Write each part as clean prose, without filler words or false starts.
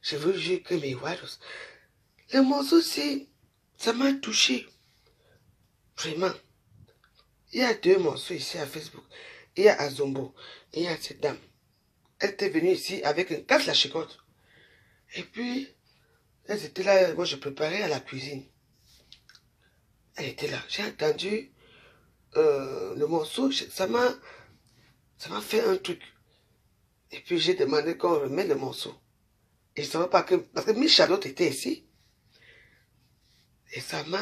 je veux dire que mes Waros, le morceau, ça m'a touché. Vraiment. Il y a 2 morceaux ici à Facebook. Il y a Azombo. Et il y a cette dame. Elle était venue ici avec un casse la chicotte. Et puis, elles étaient là, moi je préparais à la cuisine. Elle était là. J'ai entendu le morceau, ça m'a fait un truc. Et puis j'ai demandé qu'on remette le morceau. Et je ne savais pas que... Parce que Miss Charlotte était ici. Et ça m'a...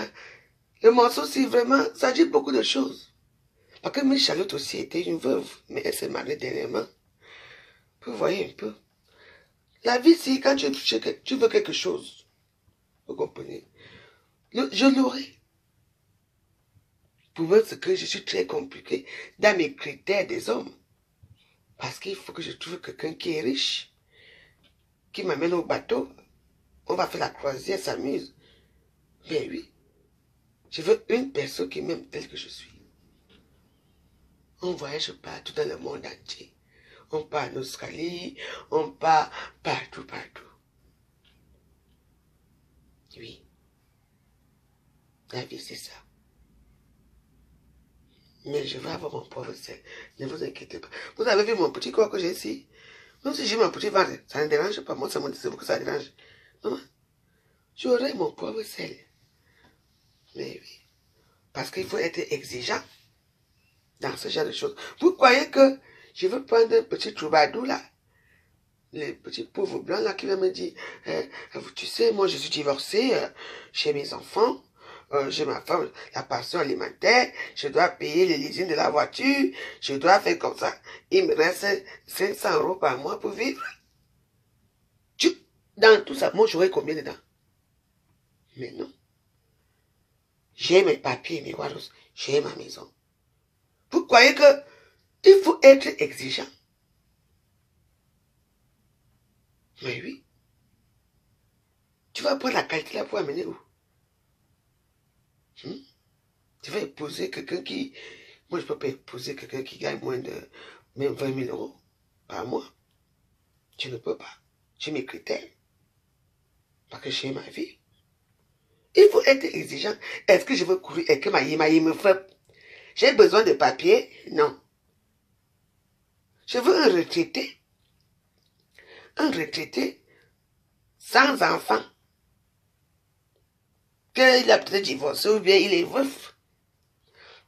Le morceau, c'est vraiment... Ça dit beaucoup de choses. Parce que Miss Charlotte aussi était une veuve. Mais elle s'est mariée dernièrement. Vous voyez un peu. La vie, c'est quand tu veux quelque chose. Vous comprenez? Je l'aurai. Pour moi, c'est que je suis très compliqué dans mes critères des hommes. Parce qu'il faut que je trouve quelqu'un qui est riche, qui m'amène au bateau. On va faire la croisière, s'amuse. Mais oui, je veux une personne qui m'aime telle que je suis. On voyage partout dans le monde entier. On part en Australie, on part partout, partout. Oui, la vie c'est ça. Mais je vais avoir mon pauvre sel. Ne vous inquiétez pas. Vous avez vu mon petit corps que j'ai ici? Même si j'ai mon petit ventre, ça ne dérange pas. Moi, c'est mon cerveau que ça dérange. Non, j'aurai mon pauvre sel. Mais oui. Parce qu'il faut être exigeant dans ce genre de choses. Vous croyez que je veux prendre un petit troubadour là? Les petits pauvres blancs là qui va me dire, tu sais, moi je suis divorcé, j'ai mes enfants. J'ai ma femme, la pension alimentaire, je dois payer les leasing de la voiture, je dois faire comme ça. Il me reste 500 € par mois pour vivre. Dans tout ça, moi j'aurais combien dedans? Mais non. J'ai mes papiers, mes waros, j'ai ma maison. Vous croyez que il faut être exigeant? Mais oui. Tu vas prendre la qualité là pour amener où? Tu vas épouser quelqu'un qui... Moi, je ne peux pas épouser quelqu'un qui gagne moins de même 20 000 € par mois. Je ne peux pas. J'ai mes critères. Parce que j'ai ma vie. Il faut être exigeant. Est-ce que je veux courir et que ma yémaï me frappe? J'ai besoin de papier? Non. Je veux un retraité. Un retraité sans enfant. Qu'il a peut-être divorcé ou bien il est veuf.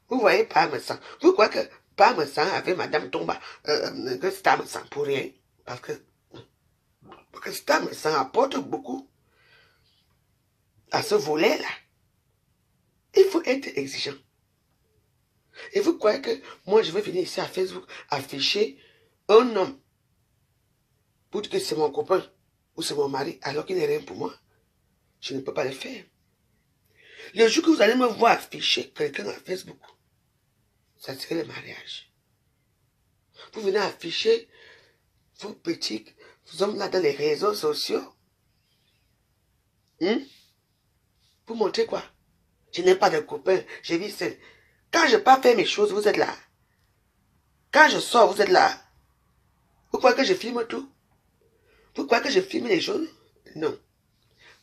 Vous voyez Parmesan. Vous croyez que Parmesan avec Madame Tomba, que Parmesan pour rien? Parce que Parmesan apporte beaucoup à ce volet-là. Il faut être exigeant. Et vous croyez que moi je vais venir ici à Facebook afficher un homme pour dire que c'est mon copain ou c'est mon mari alors qu'il n'est rien pour moi? Je ne peux pas le faire. Le jour que vous allez me voir afficher quelqu'un à Facebook, ça serait le mariage. Vous venez afficher vos petits hommes là dans les réseaux sociaux. Pour montrer quoi? Je n'ai pas de copain, je vis seul. Quand je pars faire mes choses, vous êtes là. Quand je sors, vous êtes là. Vous croyez que je filme tout? Vous croyez que je filme les choses? Non.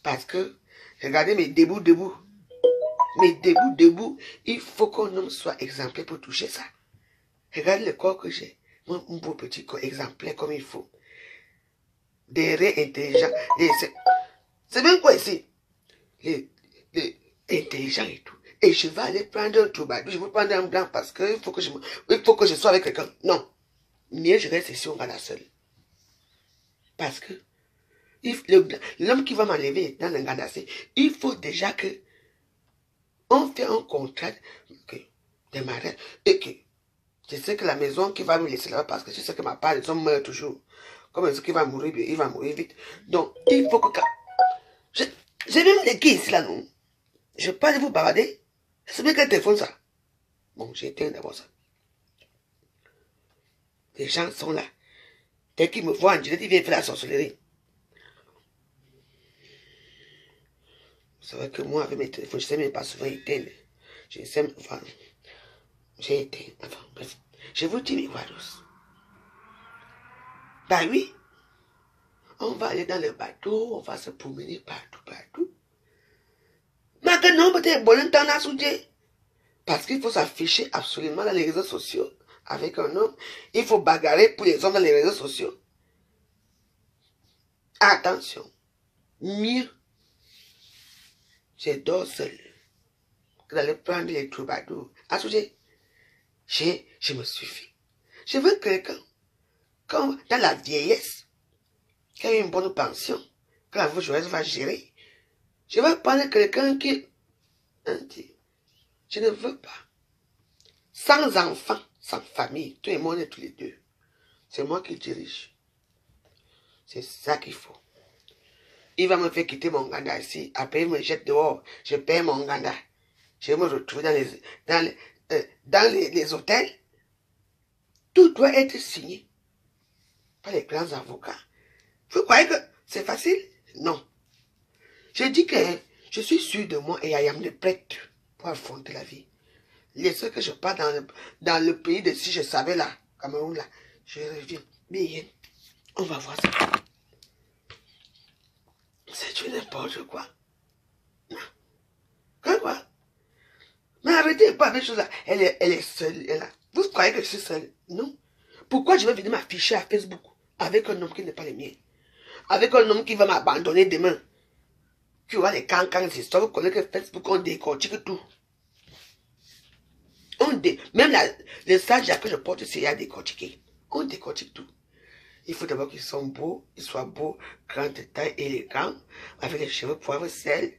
Parce que, regardez mes debout. Mes debout. Il faut qu'un homme soit exemplaire pour toucher ça. Regardez le corps que j'ai. Mon beau petit corps exemplaire comme il faut. Des raies intelligents. C'est même quoi ici? Les intelligents et tout. Et je vais aller prendre un troubadour. Je vais prendre un blanc parce qu'il faut que je sois avec quelqu'un. Non. Mieux je reste ici au Ghana seul. Parce que l'homme qui va m'enlever dans le Ghana, il faut déjà que on fait un contrat de mariage et que je sais que la maison qui va me laisser là-bas parce que je sais que ma part, les hommes meurent toujours. Comme ce qui va mourir, il va mourir vite. Donc, il faut que... J'ai même les guides ici là, non? Je peux pas vous bavarder. C'est bien quel téléphone ça? Bon, j'ai éteint d'abord ça. Les gens sont là. Dès qu'ils me voient en direct, ils viennent faire la sorcellerie. Vous savez que moi, avec mes téléphones, je ne sais même pas souvent éteindre. Je sais, enfin, j'ai éteint. Enfin, bref. Je vous dis, mes Waros. Bah oui. On va aller dans le bateau, on va se promener partout, partout. Mais que non, peut-être bon temps à souder. Parce qu'il faut s'afficher absolument dans les réseaux sociaux avec un homme. Il faut bagarrer pour les hommes dans les réseaux sociaux. Attention. Mieux, je dors seul que d'aller prendre les troubadours. À souder, je me suffis. Je veux quelqu'un, comme dans la vieillesse, qui a une bonne pension, que la joyeuse va gérer. Je veux prendre quelqu'un qui... Je ne veux pas. Sans enfants, sans famille, tout le monde est tous les deux. C'est moi qui dirige. C'est ça qu'il faut. Il va me faire quitter mon Ganda ici. Après, il me jette dehors. Je paie mon Ganda. Je vais me retrouver dans les hôtels. Tout doit être signé par les grands avocats. Vous croyez que c'est facile? Non. Je dis que je suis sûr de moi et I am prête pour affronter la vie. Les seuls que je pars dans le pays de si je savais là, Cameroun là, je reviens. Bien, on va voir ça. C'est n'importe quoi. Non. Quoi? Mais arrêtez pas avec chose là. Elle est seule. Vous croyez que je suis seule? Non. Pourquoi je vais venir m'afficher à Facebook avec un homme qui n'est pas le mien? Avec un homme qui va m'abandonner demain? Qui aura les cancans, ces histoires. Vous connaissez que Facebook, on décortique tout. Même le sage que je porte, c'est à décortiquer. On décortique tout. Il faut d'abord qu'ils soient beaux, ils soient beaux, grand de taille, élégants, avec les cheveux poivre, sel,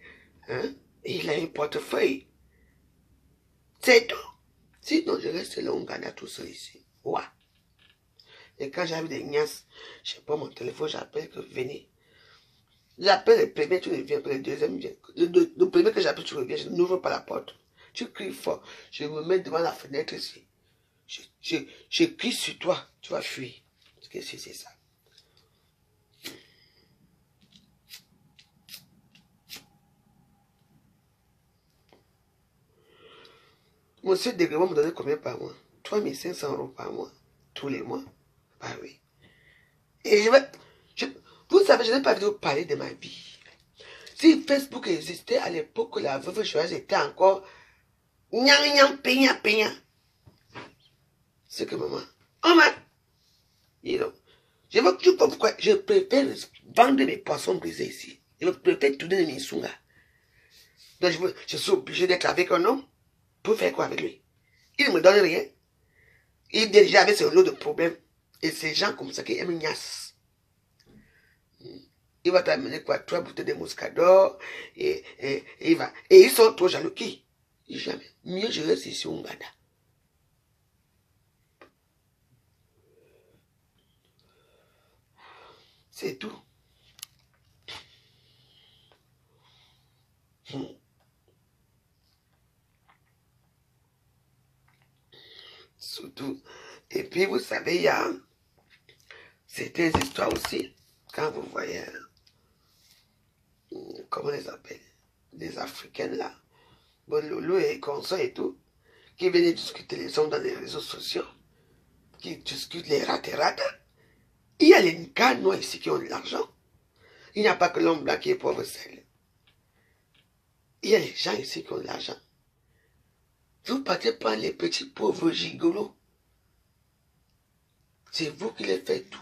hein, et il a un portefeuille. C'est tout. Sinon, je reste là, on gagne tout seul ici. Ouais. Et quand j'avais des niasses, je prends mon téléphone, j'appelle que venez. J'appelle le premier, tu reviens, le deuxième vient. Le premier que j'appelle, tu reviens, je n'ouvre pas la porte. Tu cries fort, je me mets devant la fenêtre ici. Je crie sur toi, tu vas fuir. Qu'est-ce que c'est ça? Monsieur Degrement me donnait combien par mois? 3500 € par mois, tous les mois. Bah oui. Et vous savez, je n'ai pas vu parler de ma vie. Si Facebook existait à l'époque où la veuve joyeuse était encore Nyang, peigna. C'est que maman. Oh man! Je veux que tu vois pourquoi je préfère vendre mes poissons brisés ici. Je préfère tourner mes sungas. Donc je suis obligé d'être avec un homme pour faire quoi avec lui? Il ne me donne rien. Il déjà avec ce lot de problèmes. Et c'est gens comme ça qui aiment Nias. Il va t'amener quoi? 3 bouteilles de muscador. Et il va. Et ils sont trop jaloux. Qui? Jamais. Mieux je reste ici au Ngada. C'est tout. Surtout. Et puis, vous savez, il y a certaines histoires aussi. Quand vous voyez, comment on les appelle? Des Africaines là. Bon, Loulou et consorts et tout. Qui viennent discuter les hommes dans les réseaux sociaux. Qui discutent les rates. Il y a les gars noirs ici qui ont de l'argent. Il n'y a pas que l'homme blanc qui est pauvre seul. Il y a les gens ici qui ont de l'argent. Vous partez prendre les petits pauvres gigolos. C'est vous qui les faites tout.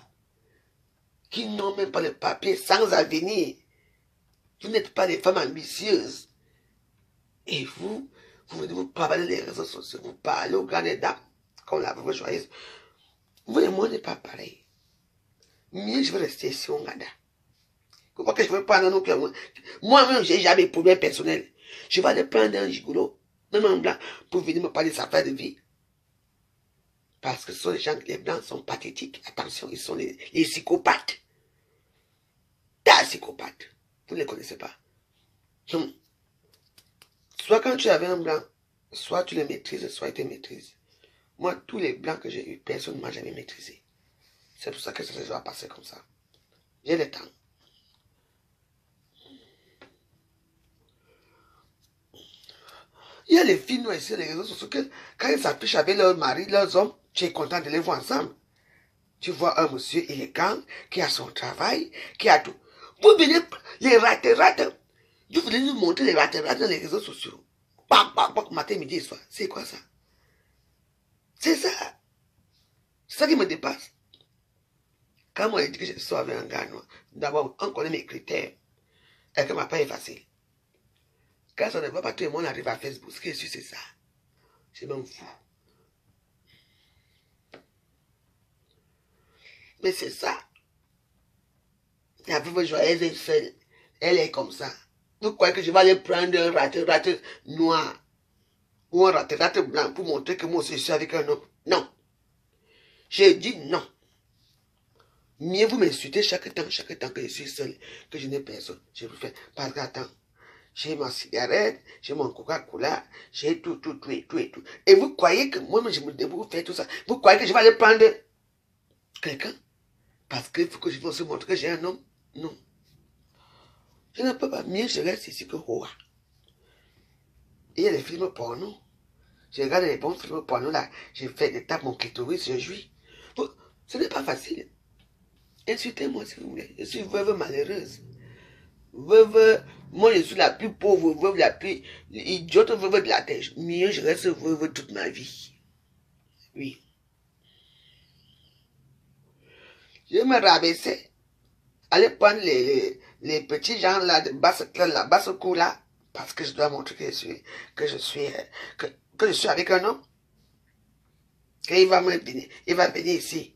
Qui n'ont même pas le papier, sans avenir. Vous n'êtes pas des femmes ambitieuses. Et vous parlez dans les réseaux sociaux, vous parlez aux grandes dames, comme la veuve joyeuse. Vous et moi, n'est pas pareil. Mieux, je vais rester ici au Ngada. Pourquoi que je veux prendre un autre? Moi-même, j'ai jamais de problème personnel. Je vais aller prendre un gigolo, même un blanc, pour venir me parler de sa affaire de vie. Parce que ce sont les gens, les blancs sont pathétiques. Attention, ils sont les psychopathes. Des psychopathes. Vous ne les connaissez pas. Soit quand tu avais un blanc, soit tu les maîtrises, soit ils te maîtrisent. Moi, tous les blancs que j'ai eu, personne ne m'a jamais maîtrisé. C'est pour ça que ça se va passer comme ça. J'ai le temps. Il y a les filles noires ici, les réseaux sociaux, que quand ils s'affichent avec leurs maris, leurs hommes, tu es content de les voir ensemble. Tu vois un monsieur élégant qui a son travail, qui a tout. Vous venez, les ratés. Vous voulez nous montrer les ratés dans les réseaux sociaux. Matin, midi et soir. C'est quoi ça? C'est ça. C'est ça qui me dépasse. Quand moi, je dis que je sors avec un gars noir, d'abord, on connaît mes critères. Et que ma paix est facile. Quand ça ne va pas, tout le monde arrive à Facebook. Ce que je suis, c'est ça. Je m'en fous. Mais c'est ça. La veuve joyeuse est seule. Elle est comme ça. Vous croyez que je vais aller prendre un raté noir ou un raté blanc pour montrer que moi aussi je suis avec un homme? Non. J'ai dit non. Mieux vous m'insultez chaque temps que je suis seul, que je n'ai personne. Je vous fais, parce que attends, j'ai ma cigarette, j'ai mon Coca-Cola, j'ai tout. Et vous croyez que moi, je me débrouille pour faire tout ça? Vous croyez que je vais aller prendre quelqu'un? Parce qu'il faut que je fasse montrer que j'ai un homme? Non. Je ne peux pas. Mieux je reste ici que roi. Il y a les films porno. Je regarde les bons films porno là. Je fais des tapes mon clitoris, je jouis. Ce n'est pas facile. Insultez-moi si vous voulez. Je suis veuve malheureuse. Veuve, moi je suis la plus pauvre veuve, la plus idiote veuve de la terre. Mieux je reste veuve toute ma vie. Oui. Je me rabaissais. Aller prendre les petits gens là de basse cour là. Parce que je dois montrer que je suis avec un homme. Qu'il va venir, il va venir ici.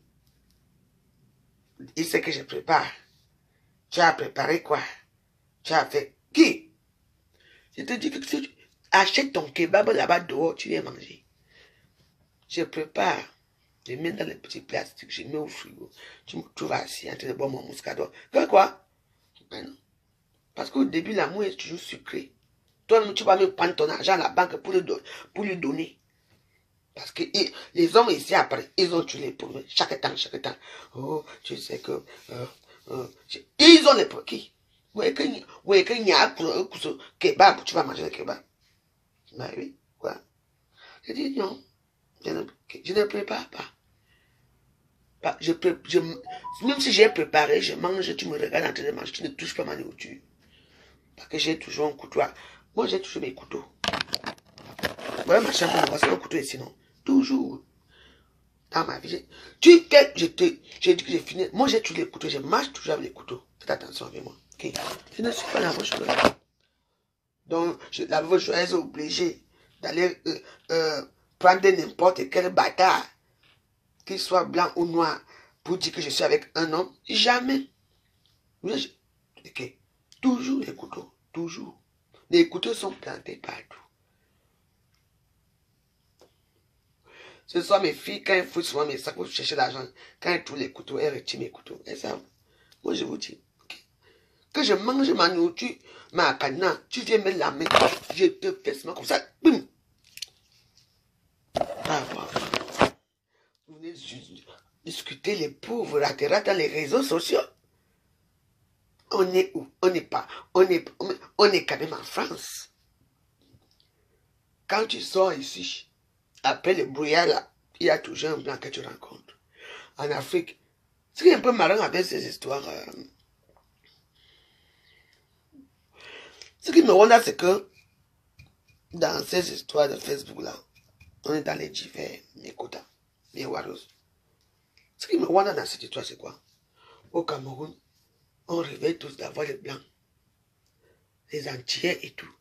Il sait que je prépare. Tu as préparé quoi? Tu as fait qui? Je te dis que si tu achètes ton kebab là-bas dehors, tu viens manger. Je prépare. Je mets dans les petits plastiques, je mets au frigo. Tu me trouves assis en train de boire mon muscador. Quoi? Ben non. Parce qu'au début, l'amour est toujours sucré. Toi, tu vas me prendre ton argent à la banque pour lui donner. Parce que les hommes ici, après, ils ont tué les pauvres. Chaque temps. Oh, tu sais que... ils ont les pauvres. Qui? Ouais, qu'il y a un kebab, tu vas manger le kebab. Ben oui, quoi? Je dis non. Je ne prépare pas. Même si j'ai préparé, je mange, tu me regardes en train de manger, tu ne touches pas ma nourriture. Parce que j'ai toujours un couteau. Moi, j'ai toujours mes couteaux. Voilà ma chambre, c'est un couteau ici, non? Toujours. Dans ma vie, j'ai dit que j'ai fini. Moi, j'ai tous les couteaux. Je marche toujours avec les couteaux. Faites attention avec moi. Okay. Je ne suis pas la veuve. Donc, la veuve est obligée d'aller prendre n'importe quel bâtard, qu'il soit blanc ou noir, pour dire que je suis avec un homme. Jamais. Okay. Toujours les couteaux. Toujours. Les couteaux sont plantés partout. Ce soir, mes filles, quand elles fouillent souvent mes sacs pour chercher l'argent, quand elles trouvent les couteaux, elles retirent mes couteaux. Et ça, moi je vous dis, okay, que je mange ma nourriture, ma canne, tu viens me la mettre, je te fais seulement comme ça, boum. Vous venez discuter les pauvres ratés dans les réseaux sociaux. On est où? On n'est pas. On est quand même en France. Quand tu sors ici, après le brouillard là, il y a toujours un blanc que tu rencontres. En Afrique, ce qui est un peu marrant avec ces histoires, ce qui me rend là, c'est que dans ces histoires de Facebook là, on est dans les divers, les quotas, les waros. Ce qui me rend dans cette histoire, c'est quoi? Au Cameroun, on rêvait tous d'avoir les blancs, les entiers et tout.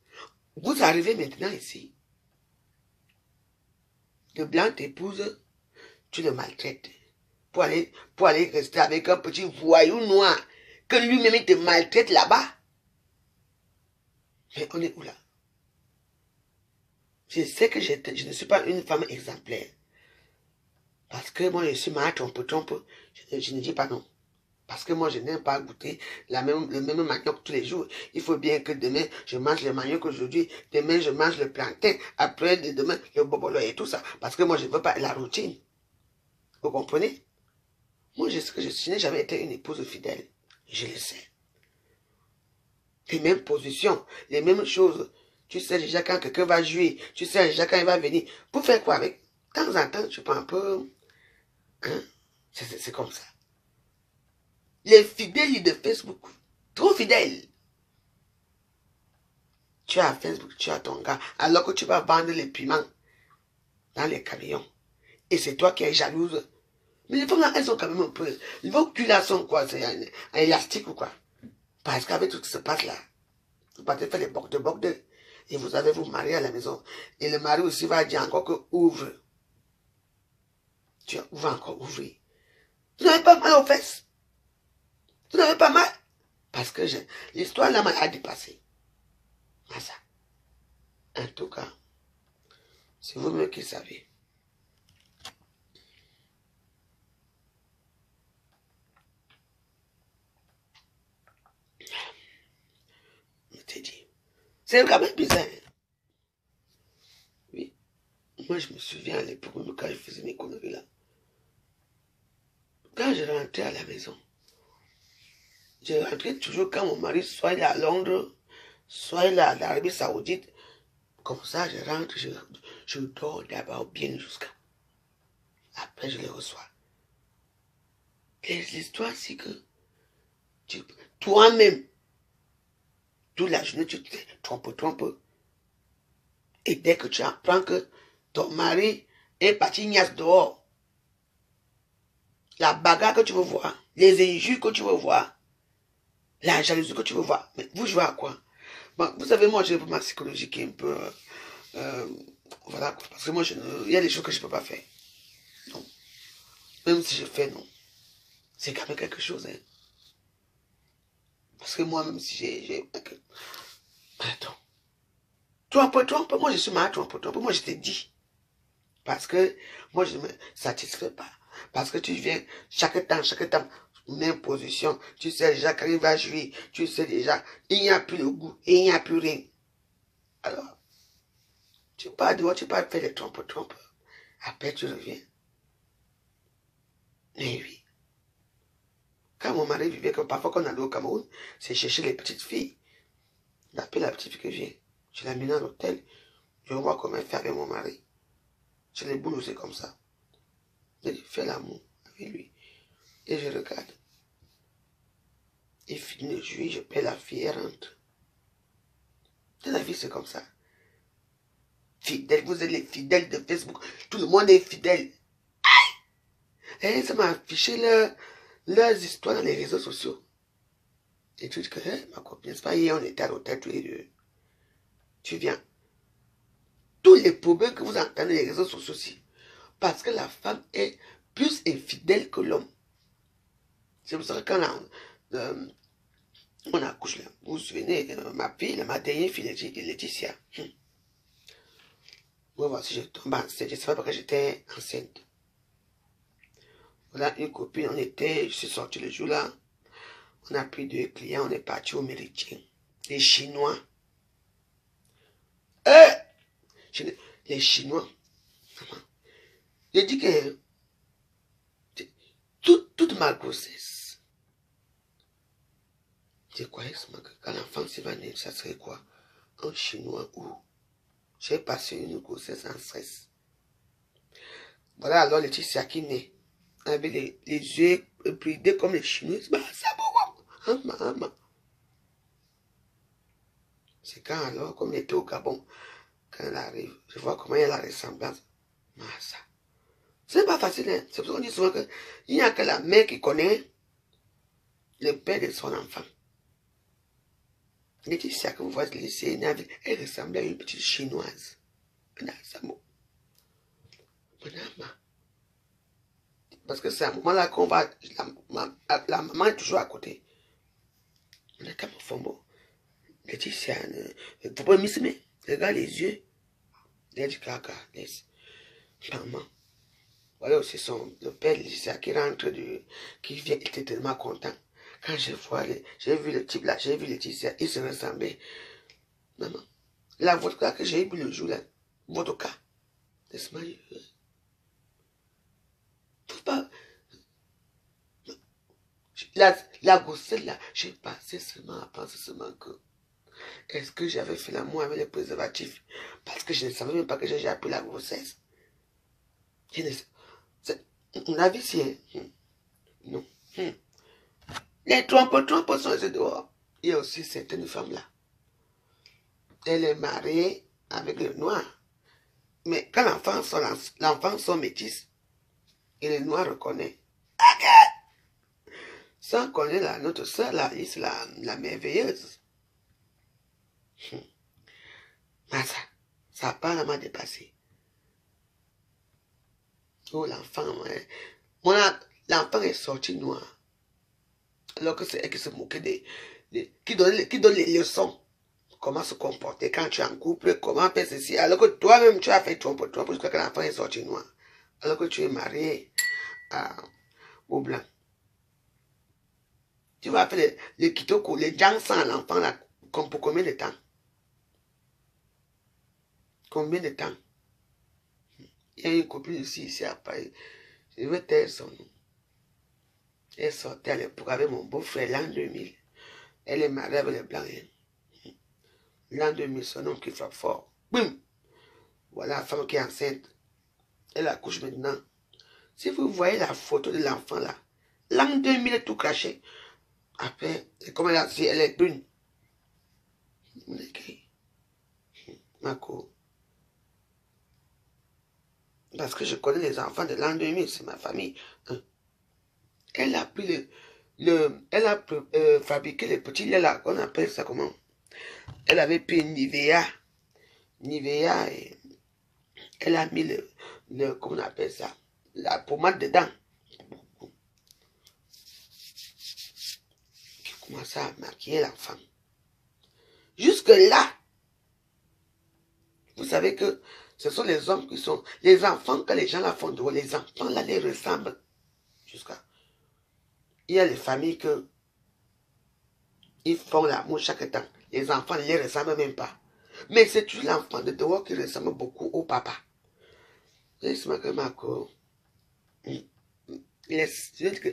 Vous arrivez maintenant ici, le blanc t'épouse, tu le maltraites. Pour aller rester avec un petit voyou noir, que lui-même il te maltraite là-bas. Mais on est où là? Je sais que je ne suis pas une femme exemplaire. Parce que moi je suis malade, trompe. Je ne dis pas non. Parce que moi je n'aime pas goûter le même manioc tous les jours. Il faut bien que demain je mange le manioc aujourd'hui, demain je mange le plantain, après demain le bobolo et tout ça. Parce que moi je ne veux pas la routine. Vous comprenez? Moi je sais que je n'ai jamais été une épouse fidèle. Je le sais. Les mêmes positions, les mêmes choses. Tu sais déjà quand quelqu'un va jouer, tu sais déjà quand il va venir. Pour faire quoi avec? De temps en temps, tu prends un peu... Hein? C'est comme ça. Les fidèles de Facebook, trop fidèles. Tu as Facebook, tu as ton gars, alors que tu vas vendre les piments dans les camions. Et c'est toi qui es jalouse. Mais les femmes là, elles sont quand même un peu... Vos culs là sont quoi? C'est un élastique ou quoi? Parce qu'avec tout ce qui se passe là, vous partez faire les bordel. Et vous allez vous marier à la maison. Et le mari aussi va dire encore que ouvre. Tu vas encore ouvrir. Vous n'avez pas mal aux fesses. Vous n'avez pas mal. Parce que l'histoire là m'a dépassé. Ah ça. En tout cas, c'est vous-même qui savez. Je t'ai dit. C'est quand même bizarre. Oui. Moi, je me souviens à l'époque quand je faisais mes conneries là. Quand je rentrais à la maison, je rentrais toujours quand mon mari soit là à Londres, soit là à l'Arabie Saoudite. Comme ça, je rentre, je dors d'abord bien jusqu'à. Après, je les reçois. Et l'histoire, c'est que toi-même, toute la journée, tu te trompes. Et dès que tu apprends que ton mari est parti niasse dehors, la bagarre que tu veux voir, les injures que tu veux voir, la jalousie que tu veux voir, mais vous jouez à quoi? Bon, vous savez, moi, j'ai ma psychologie qui est un peu... voilà, parce que moi, il y a des choses que je ne peux pas faire. Non. Même si je fais, non. C'est quand même quelque chose, hein. Parce que moi, même si j'ai... Attends. Trompe, moi je suis mal trompe. Moi je te dis. Parce que moi je ne me satisfais pas. Parce que tu viens chaque temps, même position. Tu sais déjà quand il va jouer, tu sais déjà, il n'y a plus le goût, il n'y a plus rien. Alors, tu pars dehors, tu pars faire les trompe. Après tu reviens. Mais oui. Quand mon mari vivait, que parfois quand on allait au Cameroun, c'est chercher les petites filles. Il appelle la petite fille que vient. Je l'amène à l'hôtel. Je vois comment elle fait avec mon mari. Je les boules aussi comme ça. Je fais l'amour avec lui. Et je regarde. Il finit le jouer, je paie la fille, elle rentre. Dans la vie, c'est comme ça. Fidèle, vous êtes les fidèles de Facebook. Tout le monde est fidèle. Et ça m'a affiché leurs histoires dans les réseaux sociaux. Et tu dis que, ma copine, c'est pas hier, on était à l'hôtel tous les deux. Tu viens. Tous les problèmes que vous entendez dans les réseaux sociaux aussi. Parce que la femme est plus infidèle que l'homme. C'est pour ça que quand on accouche là, vous vous souvenez, ma fille, ma dernière fille, Laetitia. Moi, voici, je tombe enceinte. Je ne sais pas pourquoi j'étais enceinte. Voilà, une copine, je suis sorti le jour là. On a pris 2 clients, on est parti au Méridien. Les Chinois. Les Chinois. J'ai dit que toute ma grossesse, je croyais que quand l'enfant s'est venu, ça serait quoi? Un Chinois ou j'ai passé une grossesse en stress. Voilà alors Laetitia qui naît. Avec les yeux bridés comme les Chinois. Bah, ça va. C'est quand alors, comme elle était au Gabon, quand elle arrive, je vois comment elle a la ressemblance. Ah, ça. C'est pas facile, hein. C'est pour ça qu'on dit souvent qu'il n'y a que la mère qui connaît le père de son enfant. Laetitia, que vous voyez le lycée, elle ressemblait à une petite chinoise. Madame. Parce que c'est à un moment là qu'on va, la maman est toujours à côté. On est comme au fond. Laetitia, il ne faut pas m'y regarde les yeux. Elle dit, caca, laisse. Maman. Voilà aussi le père de Laetitia qui rentre, qui vient, il était tellement content. Quand j'ai vu le type là, j'ai vu Laetitia, il se ressemblait. Maman, la vodka que j'ai bu le jour là, vodka, laisse-moi. Faut pas. La grossesse là, j'ai passé seulement à penser seulement que est-ce que j'avais fait l'amour avec les préservatifs? Parce que je ne savais même pas que j'ai appris la grossesse. La vie, c'est... Les trompes sont dehors. Il y a aussi certaines femmes là. Elle est mariée avec le noir. Mais quand l'enfant sont métis, et le noir reconnaît. Ça connaît notre soeur, la merveilleuse. Mais ça n'a pas vraiment dépassé. Oh, l'enfant, l'enfant est sorti noir. Alors que c'est elle qui se moquait qui donne les leçons. Comment se comporter quand tu es en couple, comment faire ceci. Alors que toi-même, tu as fait trompe jusqu'à que l'enfant est sorti noir. Alors que tu es marié au blanc. Tu vas faire les kitoko, les gens sans l'enfant là, pour combien de temps? Combien de temps? Il y a une copine ici à Paris. Je vais taire son nom. Elle sortait à l'époque avec mon beau-frère l'an 2000. Elle est mariée avec les blancs. L'an 2000, son nom qui frappe fort. Boum! Voilà la femme qui est enceinte. Elle accouche maintenant. Si vous voyez la photo de l'enfant là, l'an 2000 est tout craché. Après, comme elle est brune. Marco. Parce que je connais les enfants de l'an 2000, c'est ma famille. Elle a pris elle a fabriqué les petits laits là, on appelle ça comment? Elle avait pris Nivea. Nivea, et elle a mis comment on appelle ça? La pommade dedans. Qui commence à maquiller l'enfant. Jusque là, vous savez que ce sont les hommes qui sont... Les enfants, quand les gens la font dehors, les enfants là les ressemblent. Jusqu'à... Il y a les familles que... Ils font l'amour chaque temps. Les enfants ne les ressemblent même pas. Mais c'est toujours l'enfant de dehors qui ressemble beaucoup au papa. Laisse-moi que Marco...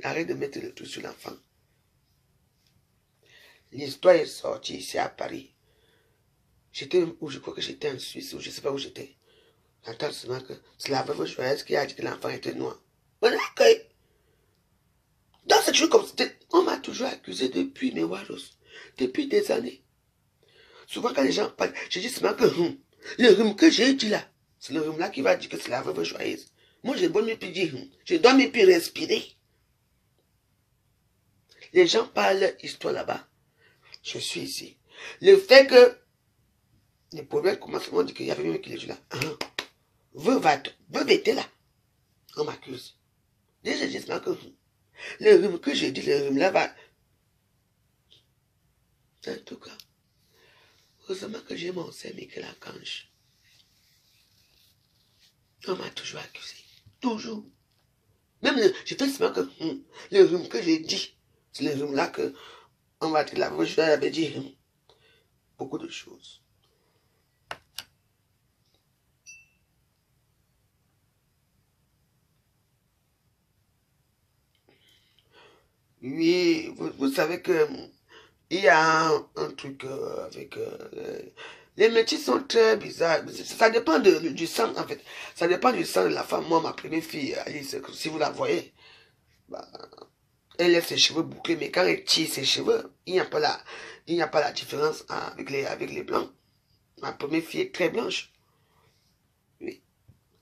Arrête de mettre le tout sur l'enfant. L'histoire est sortie ici à Paris. J'étais où, je crois que j'étais en Suisse, ou je ne sais pas où j'étais. J'entends seulement que c'est la veuve joyeuse qui a dit que l'enfant était noir. On l'accueille. Dans cette chose comme ça, on m'a toujours accusé depuis mes waros, depuis des années. Souvent quand les gens parlent, je dis seulement que le rhume que j'ai dit là, c'est le rhume là qui va dire que c'est la veuve joyeuse. Moi je dois même plus dire je dois même plus respirer. Les gens parlent histoire là-bas. Je suis ici. Le fait que les problèmes commencent à dire qu'il y avait même qui les dit là. Veuve était là. On m'accuse. Déjà, je dis que le rhume que j'ai dit, le rhume là va. En tout cas, heureusement que j'ai mon sœur Michel Archange. On m'a toujours accusé. Toujours. Même je fais seulement que le rhume que j'ai dit, c'est le rhume là que on va dire la veuve joyeuse avait dit beaucoup de choses. Oui, vous savez que il y a un truc avec... les métis sont très bizarres. Ça dépend du sang, en fait. Ça dépend du sang de la femme. Moi, ma première fille, Alice, si vous la voyez, bah, elle laisse ses cheveux bouclés, mais quand elle tire ses cheveux, il n'y a pas la différence avec les blancs. Ma première fille est très blanche. Oui,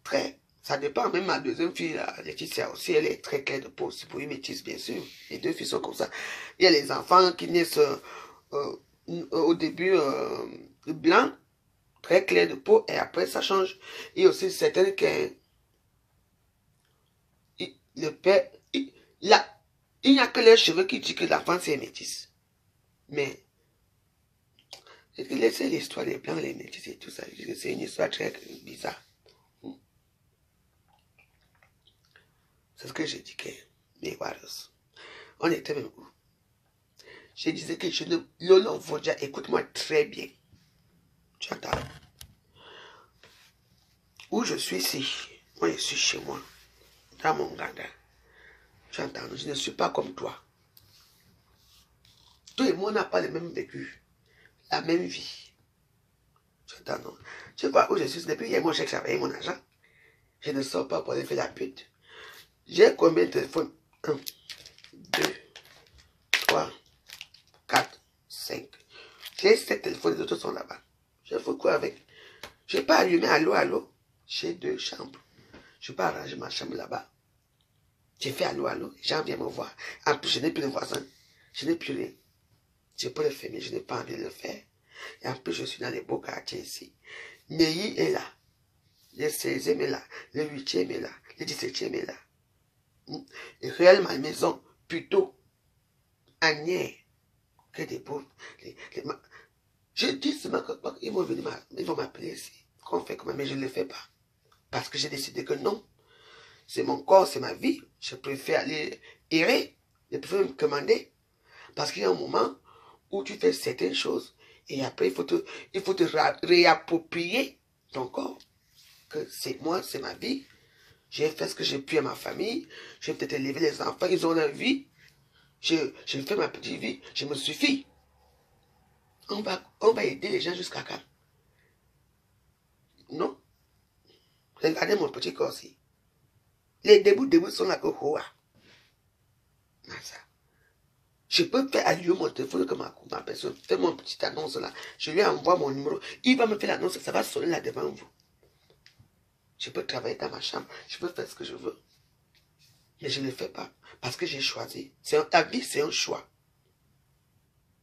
très. Ça dépend, même ma deuxième fille, Laetitia aussi, elle est très claire de peau, c'est pour une métisse, bien sûr. Les deux filles sont comme ça. Il y a les enfants qui naissent au début blancs, très clairs de peau, et après ça change. Il y a aussi certaines qui... Le père... Il n'y a que les cheveux qui disent que l'enfant c'est métisse. Mais... Laissez l'histoire des blancs, les métis et tout ça. C'est une histoire très bizarre. C'est ce que j'ai dit que mes waros. On était même où? Je disais que je ne... Lolo Vodja, écoute-moi très bien. Tu entends? Où je suis ici, moi je suis chez moi, dans mon ganda. Tu entends? Je ne suis pas comme toi. Toi et moi, on n'a pas le même vécu, la même vie. Tu entends? Non? Tu vois où je suis, depuis hier, moi j'ai travaillé mon argent. Je ne sors pas pour aller faire la pute. J'ai combien de téléphones? 2, 3, 4, 5. J'ai 7 téléphones, les autres sont là-bas. Je fais quoi avec? Je n'ai pas allumé allô, allô. J'ai 2 chambres. Je n'ai pas arrangé ma chambre là-bas. J'ai fait allô, allô. Les gens viennent me voir. En plus, je n'ai plus de voisins. Je n'ai plus rien. Je peux le faire, mais je n'ai pas envie de le faire. Et en plus, je suis dans les beaux quartiers ici. Neuilly est là. Le 16e est là. Le 8e est là. Le 17e est là. Et réellement, ma maison, plutôt, Agnières, que des pauvres. Je dis seulement qu'ils vont venir, ils vont m'appeler ici. Qu'on fait comment, mais je ne le fais pas. Parce que j'ai décidé que non. C'est mon corps, c'est ma vie. Je préfère aller errer. Je préfère me commander. Parce qu'il y a un moment où tu fais certaines choses et après il faut te réapproprier ton corps. Que c'est moi, c'est ma vie. J'ai fait ce que j'ai pu à ma famille. J'ai peut-être élevé les enfants, ils ont leur vie. J'ai fait ma petite vie, je me suffis. On va aider les gens jusqu'à quand? Non. Regardez mon petit corps ici. Les débuts sont là que hoa. Ça. Je peux faire allumer mon téléphone comme ma personne. Fais mon petite annonce là. Je lui envoie mon numéro. Il va me faire l'annonce. Ça va sonner là devant vous. Je peux travailler dans ma chambre. Je peux faire ce que je veux. Mais je ne le fais pas. Parce que j'ai choisi. La vie, c'est un choix.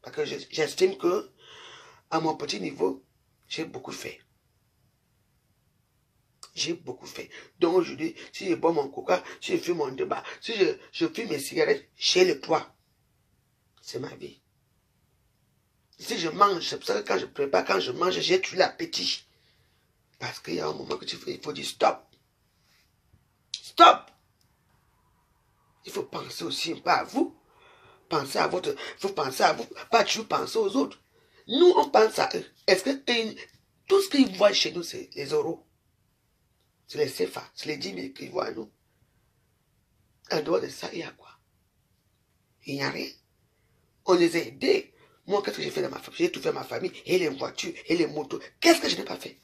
Parce que j'estime que, à mon petit niveau, j'ai beaucoup fait. J'ai beaucoup fait. Donc aujourd'hui, si je bois mon coca, si je fume mon débat, si je fume mes cigarettes, j'ai le toit. C'est ma vie. Si je mange, c'est pour ça que quand je prépare, quand je mange, j'ai tué l'appétit. Parce qu'il y a un moment que il faut dire stop. Stop! Il faut penser aussi pas à vous. Pensez à votre... Il faut penser à vous, pas toujours penser aux autres. Nous, on pense à eux. Est-ce que tout ce qu'ils voient chez nous, c'est les euros? C'est les CFA, c'est les 10 000 qu'ils voient à nous. En dehors de ça, il y a quoi? Il n'y a rien. On les a aidés. Moi, qu'est-ce que j'ai fait dans ma famille? J'ai tout fait dans ma famille, et les voitures, et les motos. Qu'est-ce que je n'ai pas fait?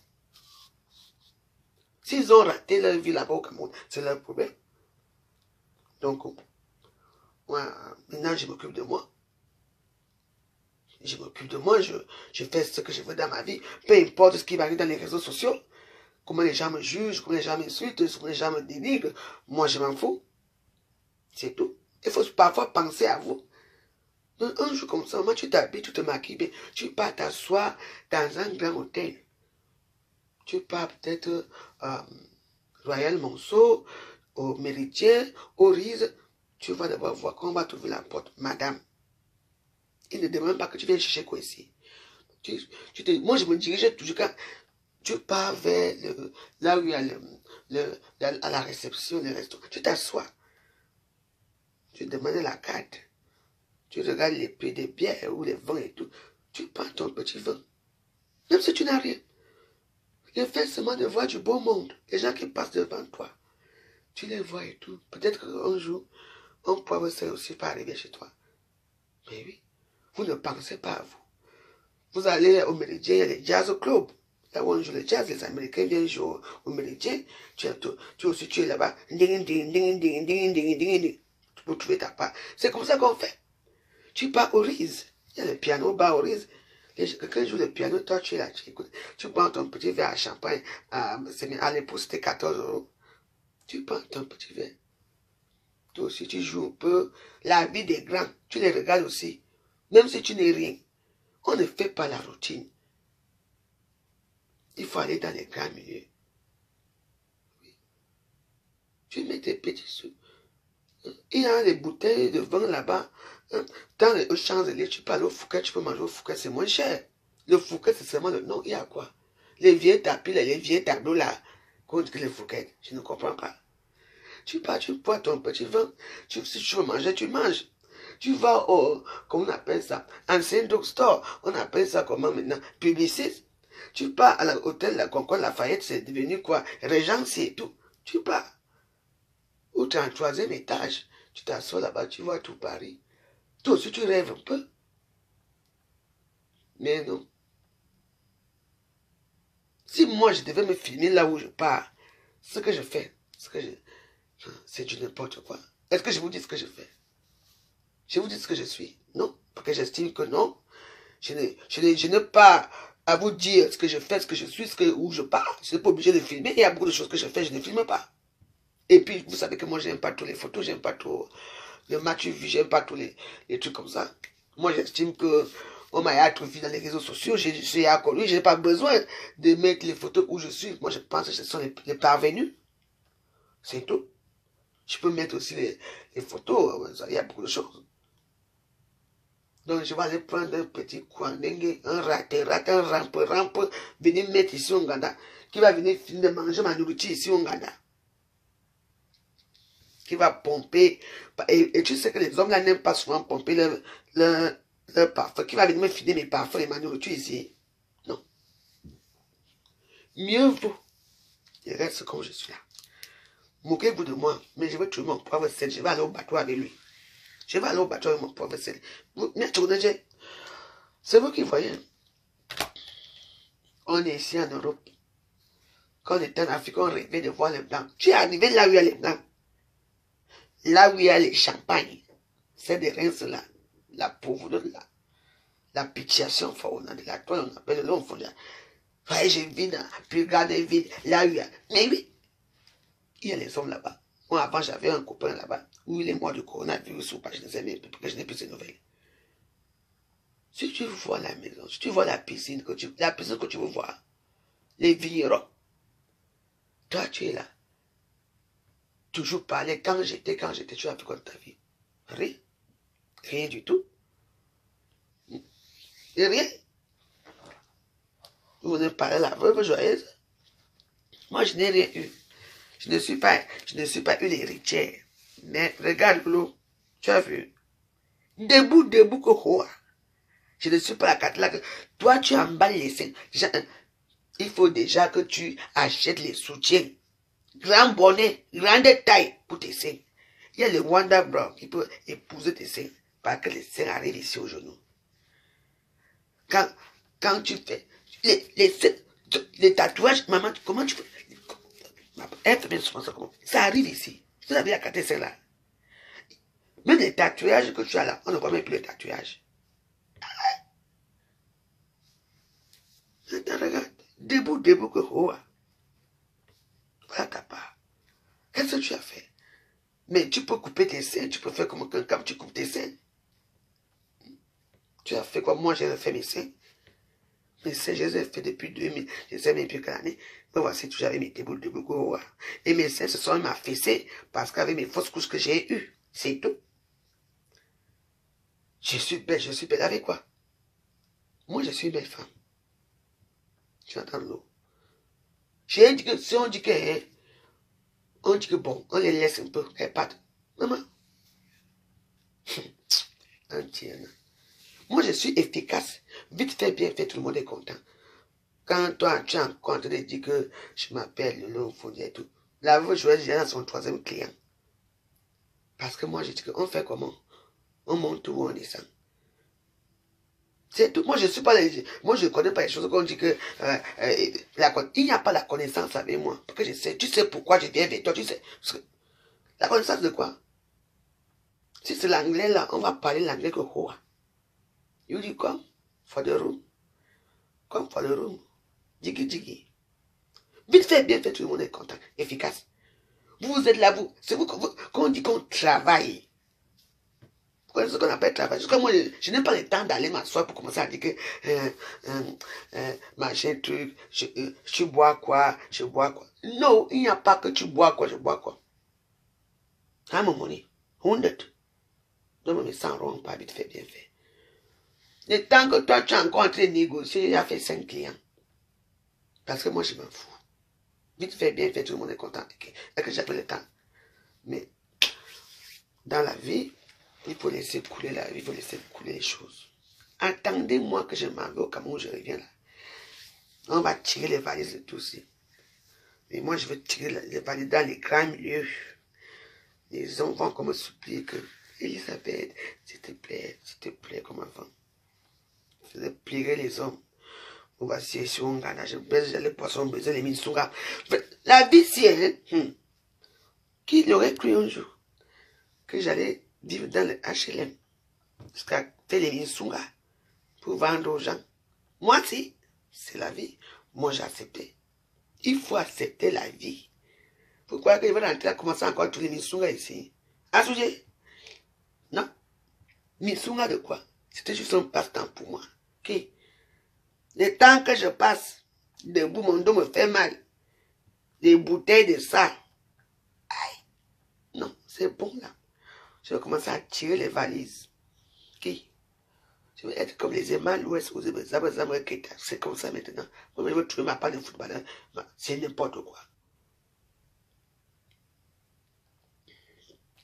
S'ils ont raté leur vie là-bas au Cameroun, c'est leur problème. Donc, moi, maintenant, je m'occupe de moi. Je m'occupe de moi, je fais ce que je veux dans ma vie. Peu importe ce qui va arriver dans les réseaux sociaux. Comment les gens me jugent, comment les gens m'insultent, comment les gens me dénigrent. Moi, je m'en fous. C'est tout. Il faut parfois penser à vous. Donc, un jour comme ça, moi, tu t'habilles, tu te maquilles, tu pars t'asseoir dans un grand hôtel. Tu pars peut-être Royal Monceau, au Méridien, au Rize. Tu vas d'abord voir quand on va trouver la porte. Madame, il ne demande pas que tu viennes chercher quoi ici. Moi, je me dirigeais toujours quand tu pars vers là où il y a à la réception, le restaurant. Tu t'assois. Tu demandes la carte. Tu regardes les prix des bières ou les vins et tout. Tu prends ton petit vin. Même si tu n'as rien. Le fait seulement de voir du beau monde. Les gens qui passent devant toi. Tu les vois et tout. Peut-être qu'un jour, un poivre sel aussi pas arriver chez toi. Mais oui, vous ne pensez pas à vous. Vous allez au Méridien, il y a les jazz club. Là où on joue le jazz, les Américains viennent jouer au Méridien. Tu es là-bas. Ding, ding, ding, ding, ding, ding, ding, ding. Pour trouver ta part. C'est comme ça qu'on fait. Tu pars au Rize. Il y a le piano bas au Rize. Quelqu'un joue le piano, toi tu es là, tu écoutes. Tu prends ton petit verre à champagne. À l'époque, c'était 14 €. Tu prends ton petit verre. Toi aussi, tu joues un peu. La vie des grands, tu les regardes aussi. Même si tu n'es rien. On ne fait pas la routine. Il faut aller dans les grands milieux. Oui. Tu mets tes petits sous. Il y a des bouteilles de vin là-bas. Dans les Champs-Élysées, tu peux aller au Fouquet, tu peux manger au Fouquet, c'est moins cher. Le Fouquet, c'est seulement le nom. Il y a quoi? Les vieux tapis, les vieux tableaux là. Contre les Fouquet, je ne comprends pas. Tu pars, tu bois ton petit vin. Si tu veux manger, tu manges. Tu vas au, comment on appelle ça? Ancien drugstore. On appelle ça comment maintenant? Publiciste. Tu pars à l'hôtel La Concorde Lafayette, c'est devenu quoi? Régence et tout. Tu pars. Ou tu es en 3e étage. Tu t'assois là-bas, tu vois tout Paris. Toi aussi, tu rêves un peu. Mais non. Si moi, je devais me filmer là où je pars, ce que je fais, c'est du n'importe quoi. Est-ce que je vous dis ce que je fais? Je vous dis ce que je suis. Non, parce que j'estime que non. Je n'ai pas à vous dire ce que je fais, ce que je suis, où je pars. Je n'ai pas obligé de filmer. Il y a beaucoup de choses que je fais, je ne filme pas. Et puis, vous savez que moi, j'aime pas tous les photos, j'aime pas trop le match vu, j'aime pas tous les trucs comme ça. Moi, j'estime que on m'a trop vu dans les réseaux sociaux, je suis connu, je n'ai pas besoin de mettre les photos où je suis. Moi, je pense que ce sont les parvenus. C'est tout. Je peux mettre aussi les photos, il y a beaucoup de choses. Donc, je vais aller prendre un petit coin, un raté, un rampe, venir mettre ici au Ghana, qui va venir finir de manger ma nourriture ici au Ghana. Qui va pomper. Et tu sais que les hommes là n'aiment pas souvent pomper leur parfum. Qui va venir me filer mes parfums et ma nourriture ici. Non. Mieux vaut. Je reste comme je suis là. Moquez-vous de moi, mais je vais trouver mon pauvre sel. Je vais aller au bateau avec lui. Je vais aller au bateau avec mon pauvre sel. C'est vous qui voyez. On est ici en Europe. Quand on était en Afrique, on rêvait de voir les blancs. Tu es arrivé là où il y a les blancs. Là où il y a les champagnes. C'est des reins là. La pauvreté là. La pitiation, on a de la toile, on appelle l'homme. Voyez, j'ai vu dans la plus grande ville, là où il y a. Mais oui, il y a les hommes là-bas. Moi, avant, j'avais un copain là-bas, où il est mort du coronavirus ou pas, je ne sais même plus, parce que je n'ai plus ces nouvelles. Si tu vois la maison, si tu vois la piscine que tu veux voir, les vignerons, toi, tu es là. Toujours parler, quand j'étais, tu as fait quoi de ta vie? Rien. Rien du tout. Et rien. Vous venez parler la veuve joyeuse. Moi, je n'ai rien eu. Je ne suis pas une héritière. Mais regarde l'eau. Tu as vu. Debout que quoi. Je ne suis pas la Catholique. Toi, tu emballes les seins. Il faut déjà que tu achètes les soutiens. Grand bonnet, grande taille pour tes seins. Il y a le Wanda Brown qui peut épouser tes seins. Parce que les seins arrivent ici au genou. Quand tu fais les tatouages, maman, comment tu fais? Elle fait bien souvent ça comment? Ça arrive ici. Vous avez à cater celle-là. Même les tatouages que tu as là, on ne voit même plus les tatouages. Regarde, debout que hoa. Voilà ta part. Qu'est-ce que tu as fait? Mais tu peux couper tes seins, tu peux faire comme quand tu coupes tes seins. Tu as fait quoi? Moi, j'ai fait mes seins. Mes seins, je les ai fait depuis 2000. Je ne sais même plus quelle année. Mais voici, j'avais mes debout que hoa. Et mes seins se sont affaissés parce qu'avec mes fausses couches que j'ai eues. C'est tout. Je suis belle avec quoi? Moi, je suis une belle femme. Tu entends l'eau. J'ai dit que si on dit que, hein, on dit que bon, on les laisse un peu, elles partent. Maman. Moi, je suis efficace. Vite fait, bien fait, tout le monde est content. Quand toi, tu es en compte de dire que je m'appelle Lolo Fondi et tout, la veuve joueuse déjà dans son 3e client. Parce que moi, je dis qu'on fait comment? On monte ou on descend. C'est tout. Moi, je ne suis pas moi, je ne connais pas les choses qu'on dit que il n'y a pas la connaissance avec moi. Parce que je sais, tu sais pourquoi je viens avec toi, tu sais. La connaissance de quoi? Si c'est l'anglais là, on va parler l'anglais que quoi? You dit come for the room. Come for the room. Digi. Vite fait, bien fait, tout le monde est content, efficace. Vous êtes là, c'est vous qu'on dit qu'on travaille. Vous connaissez ce qu'on appelle travail. Parce que moi, je n'ai pas le temps d'aller m'asseoir pour commencer à dire que machin truc, je bois quoi. Non, il n'y a pas que tu bois quoi, je bois quoi. How much money? 100. Donne-moi 100 ronds, pas vite fait, bien fait. Le temps que toi, tu es encore en train de négocier, il a fait 5 clients. Parce que moi, je m'en fous. Vite fait, bien fait, tout le monde est content. Et que j'appelle le temps. Mais, dans la vie, il faut laisser couler la vie, il faut laisser couler les choses. Attendez-moi que je m'en vais au Cameroun, je reviens là. On va tirer les valises et tout aussi. Mais moi, je veux tirer les valises dans les grands milieux. Les hommes vont comme me supplier que, Elisabeth, s'il te plaît, comme avant. Je plierai les hommes. On va essayer sur un gars, je baisse les poissons, baiser les mines, la vie, c'est, qui l'aurait cru un jour que j'allais vivre dans le HLM. jusqu'à faire les misunga pour vendre aux gens. Moi, si, c'est la vie. Moi, j'ai accepté. Il faut accepter la vie. Pourquoi qu'il va rentrer à commencer encore tous les misunga ici? Assoujé? Non. Misunga de quoi? C'était juste un passe-temps pour moi. Ok? Le temps que je passe debout, mon dos me fait mal. Des bouteilles de ça. Aïe. Non, c'est bon là. Je vais commencer à tirer les valises. Ok? Je vais être comme les aimants l'ouest. C'est comme ça maintenant. Moi, je veux trouver ma part de football. C'est n'importe quoi.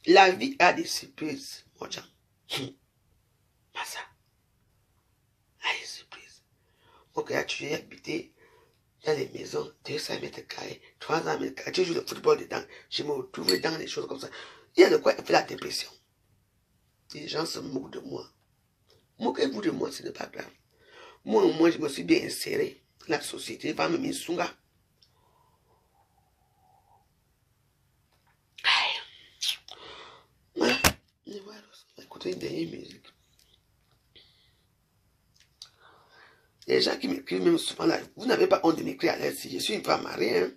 La vie a des surprises, mon Jean. Pas ça. A des surprises. Ok, tu viens habiter dans les maisons, 200 mètres carrés, 300 mètres carrés. Tu joues le football dedans. Je me retrouve dans des choses comme ça. Il y a de quoi faire la dépression. Les gens se moquent de moi. Moquez-vous de moi, ce n'est pas grave. Moi, au moins, je me suis bien inséré dans la société. Va me misunga. Écoutez une dernière musique. Les gens qui m'écrivent même souvent là, vous n'avez pas honte de m'écrire à l'aise si je suis une femme mariée. Hein?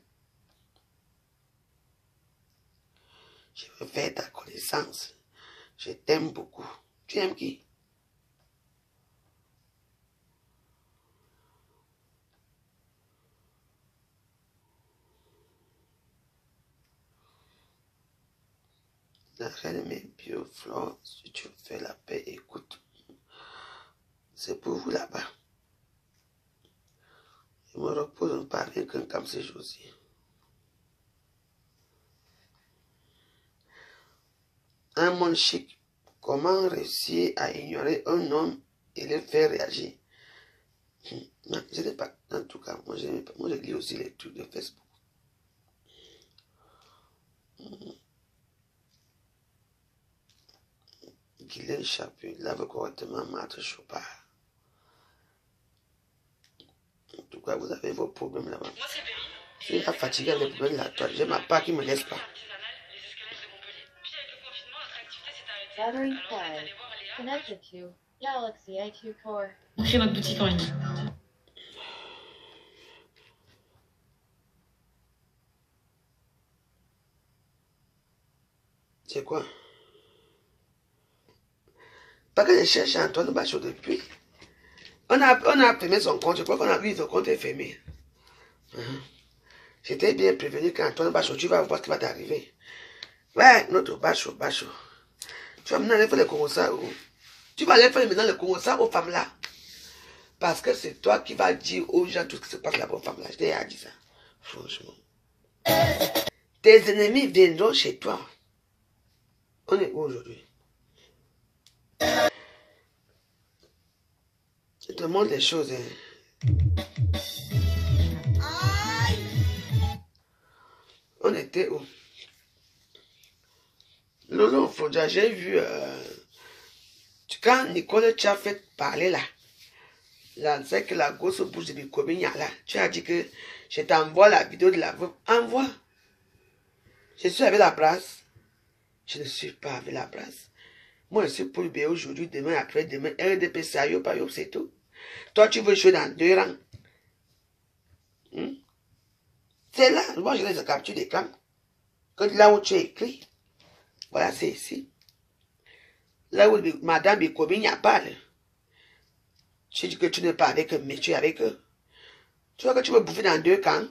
Je veux faire ta connaissance. Je t'aime beaucoup. Tu aimes qui? La reine de mes bioflores, si tu fais la paix, écoute. C'est pour vous là-bas. Je me repose pas avec un comme ces jours-ci. Un monde chic. Comment réussir à ignorer un homme et le faire réagir? Non, je n'ai pas. En tout cas, moi je lis aussi les trucs de Facebook. Guylaine Chapuis, lave correctement Marthe Chopard. En tout cas, vous avez vos problèmes là-bas. Je suis là fatigué avec les problèmes là. J'ai ma part qui ne me laisse pas. Battery 5. Connected to Galaxy A2 Core. On crée notre boutique en ligne. C'est quoi? Parce que je cherche Antoine Bachot depuis. On a fermé son compte. Je crois qu'on a vu son compte est fermé. J'étais bien prévenu qu'Antoine Bachot, tu vas voir ce qui va t'arriver. Ouais, notre Bachot. Tu vas maintenant aller faire le Congossa. Tu vas aller faire maintenant le Congossa aux femmes là. Parce que c'est toi qui vas dire aux gens tout ce qui se passe là aux femmes là. Je t'ai dit ça. Franchement. Tes ennemis viendront chez toi. On est où aujourd'hui? Je te montre les choses. Hein. On était où? Lolo Fodja, j'ai vu quand Nicole tu as fait parler là. Là, c'est que la grosse bouche de Bikobigna là. Tu as dit que je t'envoie la vidéo de la veuve. Envoie. Je suis avec la brasse. Je ne suis pas avec la brasse. Moi, je suis pour le BO aujourd'hui, demain, après-demain. RDP, c'est tout. Toi, tu veux jouer dans 2 rangs. C'est là. Moi, je les ai capturés d'écran. Là où tu as écrit. Voilà, c'est ici. Là où Madame Bikobigna parle. Tu dis que tu n'es pas avec eux, mais tu es avec eux. Tu vois que tu veux bouffer dans 2 camps.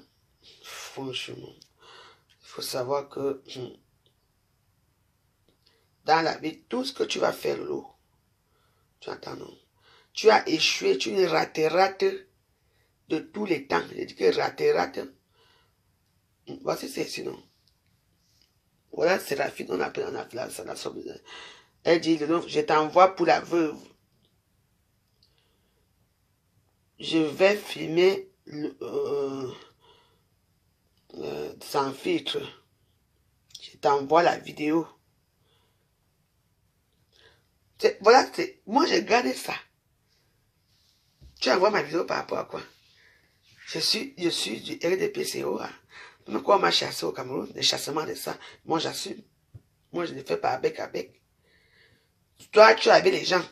Franchement, il faut savoir que dans la vie, tout ce que tu vas faire, Lolo, tu entends, non? Tu as échoué, tu es rate de tous les temps. Je dis que rate. Voici c'est sinon. Voilà, Séraphine, on a la somme. Elle dit, je t'envoie pour la veuve. Je vais filmer sans filtre. Je t'envoie la vidéo. Voilà, moi j'ai gardé ça. Tu envoies ma vidéo par rapport à quoi? Je suis du RDPCO. Mais quoi, on m'a chassé au Cameroun, le chassement de ça. Moi j'assume. Moi je ne fais pas avec. Toi, tu es avec les gens.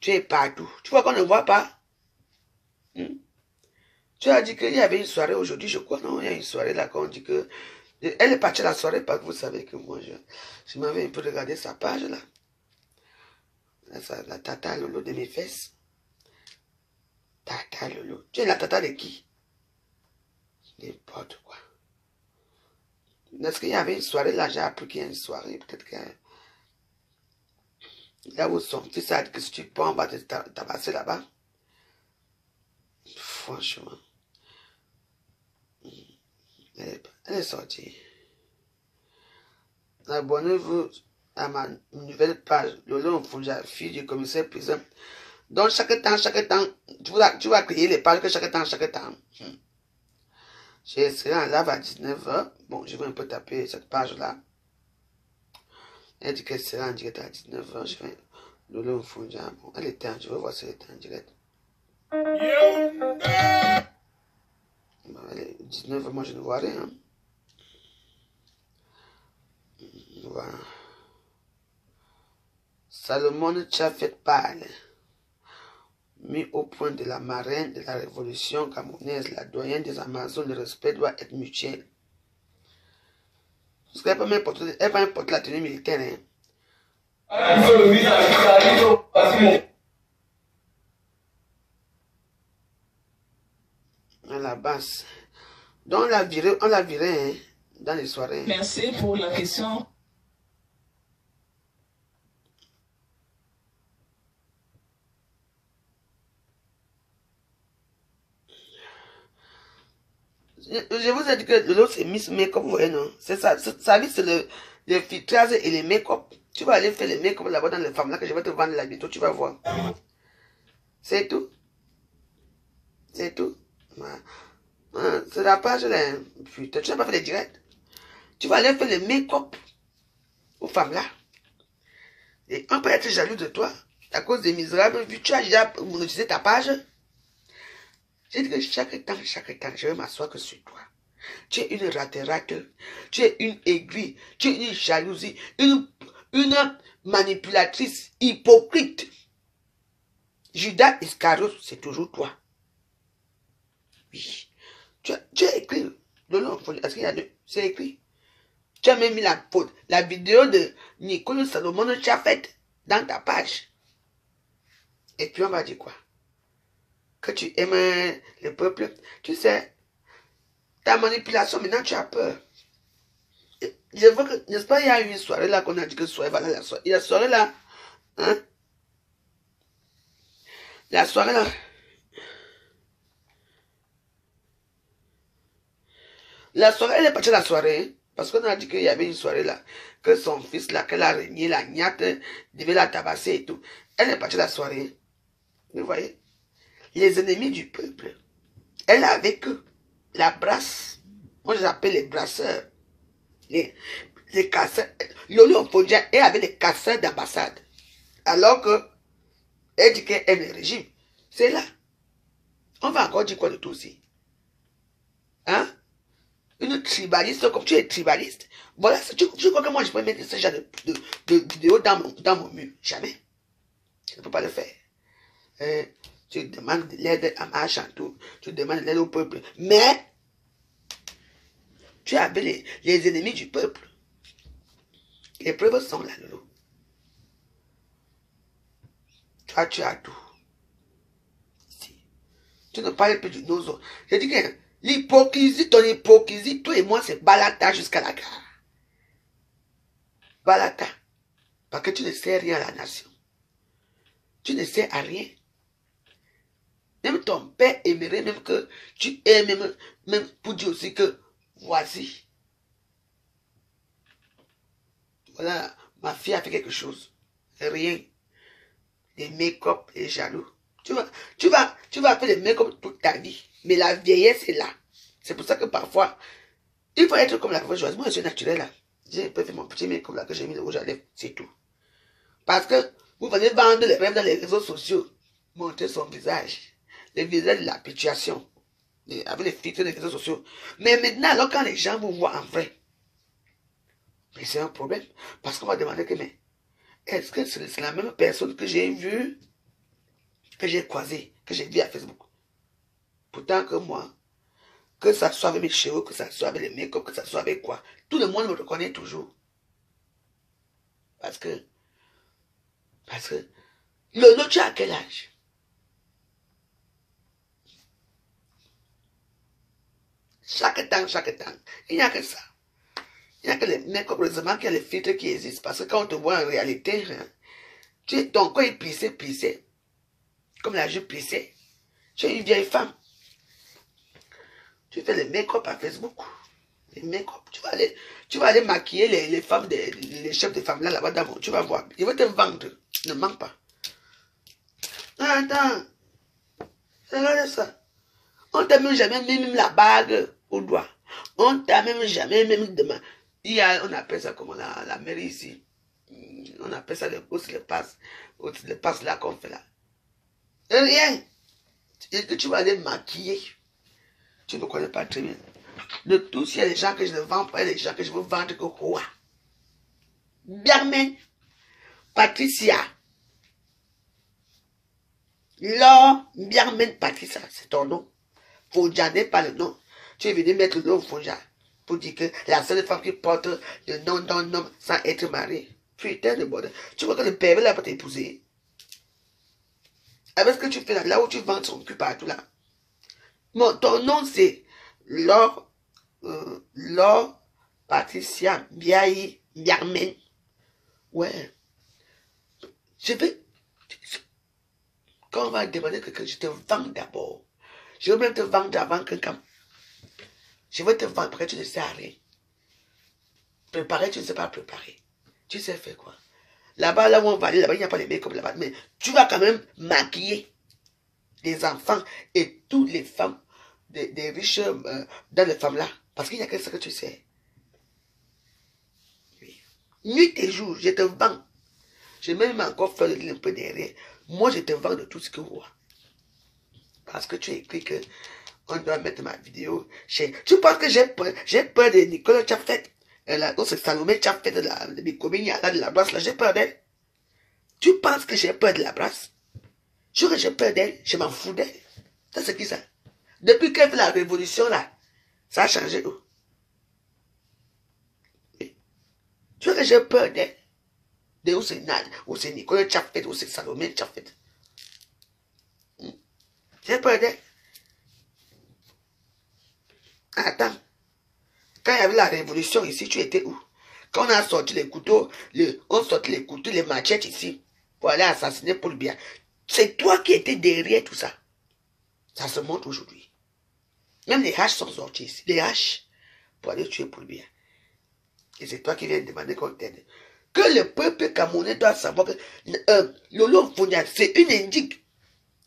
Tu es partout. Tu vois qu'on ne voit pas. Tu as dit qu'il y avait une soirée aujourd'hui, je crois, non? Il y a une soirée là qu'on dit que... Elle est partie à la soirée parce que vous savez que moi, je m'avais un peu regardé sa page là. La tata Lolo de mes fesses. Tata Lolo. Tu es la tata de qui? N'importe quoi. Est-ce qu'il y avait une soirée là? J'ai appris qu'il y a une soirée. Peut-être que... Là où son fils a dit que si tu prends, on va te tabasser là-bas. Franchement. Elle est sortie. Abonnez-vous à ma nouvelle page. Lolo Mfunja, fille du commissaire prison. Donc chaque temps, tu vas créer les pages que chaque temps. J'ai essayé en live à 19h. Bon, je vais un peu taper cette page-là. Elle dit qu'elle sera en direct à 19h. Je vais Lolo Mfunja. Bon, elle était en, je vais voir si elle était en direct. Bon, elle est 19h, moi je ne vois rien. Voilà. Salomon Tchafet parle. Mis au point de la marraine de la révolution camerounaise, la doyenne des Amazones, le respect doit être mutuel. Parce qu'elle va pas importer la tenue militaire. Hein. À la base. Donc on l'a viré hein, dans les soirées. Merci pour la question. Je vous ai dit que l'autre c'est Miss Make-up, vous voyez, non? C'est ça. Sa vie, c'est le filtrage et les make-up. Tu vas aller faire les make-up là-bas dans les femmes là que je vais te vendre là bientôt, tu vas voir. C'est tout. C'est tout. C'est la page là. Putain, tu n'as pas fait les directs. Tu vas aller faire les make-up aux femmes là. Et on peut être jaloux de toi à cause des misérables. Vu que tu as déjà monétisé ta page. J'ai dit que chaque temps, je vais m'asseoir que sur toi. Tu es une rate, tu es une aiguille, tu es une jalousie, une manipulatrice hypocrite. Judas Iscariot, c'est toujours toi. Oui. Tu as écrit le nom, est-ce qu'il y a deux? C'est écrit. Tu as même mis la vidéo de Nicolas Salomon, tu as fait dans ta page. Et puis on va dire quoi? Que tu aimes le peuple. Tu sais, ta manipulation, maintenant tu as peur. Je veux que, n'est-ce pas, il y a eu une soirée là qu'on a dit que soirée, voilà la soirée. Il y a la soirée là, hein? La soirée là. La soirée, elle est partie la soirée, hein? Parce qu'on a dit qu'il y avait une soirée là, que son fils là, qu'elle a régné, la gnate, devait la tabasser et tout. Elle est partie la soirée, hein? Vous voyez? Les ennemis du peuple. Elle est avec eux. La brasse. Moi, je les appelle les brasseurs. Les casseurs. Lolo Mfunja est avec les casseurs d'ambassade. Alors que, elle dit qu'elle aime le régime. C'est là. On va encore dire quoi de tout aussi? Hein? Une tribaliste, comme tu es tribaliste. Voilà, tu crois que moi je peux mettre ce genre de vidéo dans mon mur? Jamais. Je ne peux pas le faire. Tu demandes de l'aide à Machan, tu demandes de l'aide au peuple. Mais, tu as appelé les ennemis du peuple. Les preuves sont là, Lolo. Toi, tu as tout. Si. Tu ne parles plus du nozo. Je dis que l'hypocrisie, ton hypocrisie, toi et moi, c'est balata jusqu'à la gare. Balata. Parce que tu ne sais rien à la nation. Tu ne sais à rien. Même ton père aimerait même que tu aimes, même pour dire aussi que voici. Voilà, ma fille a fait quelque chose. Rien. Les make-up, les jaloux. Tu vas faire les make-up toute ta vie. Mais la vieillesse est là. C'est pour ça que parfois, il faut être comme la joyeuse. Moi, je suis naturel là. J'ai fait mon petit make-up là que j'ai mis le rouge à lèvres. C'est tout. Parce que vous venez vendre les rêves dans les réseaux sociaux. Montrer son visage. Le visage de l'application. Avec les filtres des réseaux sociaux. Mais maintenant, alors quand les gens vous voient en vrai, mais c'est un problème. Parce qu'on va demander que, mais, est-ce que c'est la même personne que j'ai vue que j'ai croisées, que j'ai vues à Facebook. Pourtant que moi, que ça soit avec mes cheveux, que ça soit avec les make-up, que ça soit avec quoi, tout le monde me reconnaît toujours. Parce que, Lolo, tu as quel âge? Chaque temps, il n'y a que ça. Il n'y a que les make-up, heureusement qu'il y a les filtres qui existent. Parce que quand on te voit en réalité, hein, ton corps est plissé, comme la jupe plissée. Tu es une vieille femme. Tu fais les make-up à Facebook. Les make-up. Tu vas aller maquiller les femmes, les chefs de femmes là-bas d'abord. Tu vas voir. Ils vont te vendre. Ne manque pas. Attends. Regarde ça. On t'a même jamais mis même la bague au doigt. On t'a même jamais même demain. On appelle ça comment la mairie ici. On appelle ça les passes. Les passes là qu'on fait là. Et rien. Est-ce que tu vas aller maquiller? Tu ne connais pas très bien. De tous, il y a des gens que je ne vends pas, il y a des gens que je veux vendre que quoi. Biarmen, Patricia. Laure Biarmen Patricia, c'est ton nom. Fonja n'est pas le nom. Tu es venu mettre le nom Fonja pour dire que la seule femme qui porte le nom d'un homme sans être mariée. Putain de bordel. Tu vois que le père là pour t'épouser. Avec ce que tu fais là où tu vends son cul partout là. Ton nom c'est Laure Patricia Biaï Biarmen. Ouais. Je vais. Quand on va demander que je te vends d'abord. Je veux même te vendre avant quelqu'un. Je veux te vendre parce que tu ne sais rien. Préparer, tu ne sais pas préparer. Tu sais faire quoi? Là-bas, là où on va aller, là-bas, il n'y a pas les make-up là-bas. Mais tu vas quand même maquiller les enfants et toutes les femmes, des riches dans les femmes là. Parce qu'il n'y a que ça que tu sais. Oui. Nuit et jour, je te vends. Je vais même encore faire un peu derrière. Moi, je te vends de tout ce que vous voyez. Parce que tu as écrit que on doit mettre ma vidéo chez... Tu penses que j'ai peur de Nicolas Tchafet? C'est Salomé Tchafet de mes communes, de la brasse là, j'ai peur d'elle. Tu penses que j'ai peur de la brasse? Je que j'ai peur d'elle, je m'en fous d'elle. Ça c'est qui ça? Depuis qu'elle fait la révolution là, ça a changé où? Tu vois que j'ai peur d'elle? De où c'est Nad, où c'est Nicolas Tchafet, où c'est Salomé Tchafet. J'ai peur d'elle. Attends. Quand il y avait la révolution ici, tu étais où? Quand on a sorti les couteaux, on sortit les couteaux, les machettes ici, pour aller assassiner Paul Biya. C'est toi qui étais derrière tout ça. Ça se montre aujourd'hui. Même les haches sont sortis ici. Les haches pour aller tuer Paul Biya. Et c'est toi qui viens demander qu'on t'aide. Que le peuple camerounais doit savoir que Lolo Fonja, c'est une indique.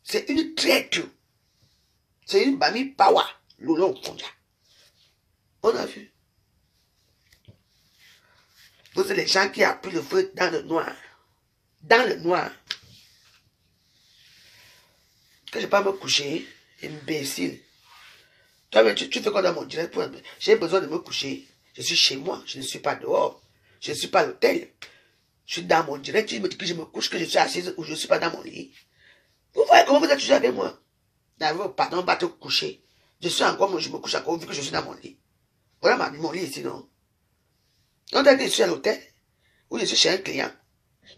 C'est une traite. C'est une Bami Pawa. Lolo Fonja. On a vu. Vous êtes les gens qui ont pris le feu dans le noir. Dans le noir. Que je ne vais pas me coucher. Imbécile. Toi, tu fais quoi dans mon direct? J'ai besoin de me coucher. Je suis chez moi. Je ne suis pas dehors. Je ne suis pas à l'hôtel. Je suis dans mon direct. Tu me dis que je me couche, que je suis assise ou je ne suis pas dans mon lit. Vous voyez comment vous êtes toujours avec moi? Pardon, on va te coucher. Je suis encore, moi, je me couche encore vu que je suis dans mon lit. Voilà mon lit ici, non? On t'a dit que je suis à l'hôtel. Ou je suis chez un client.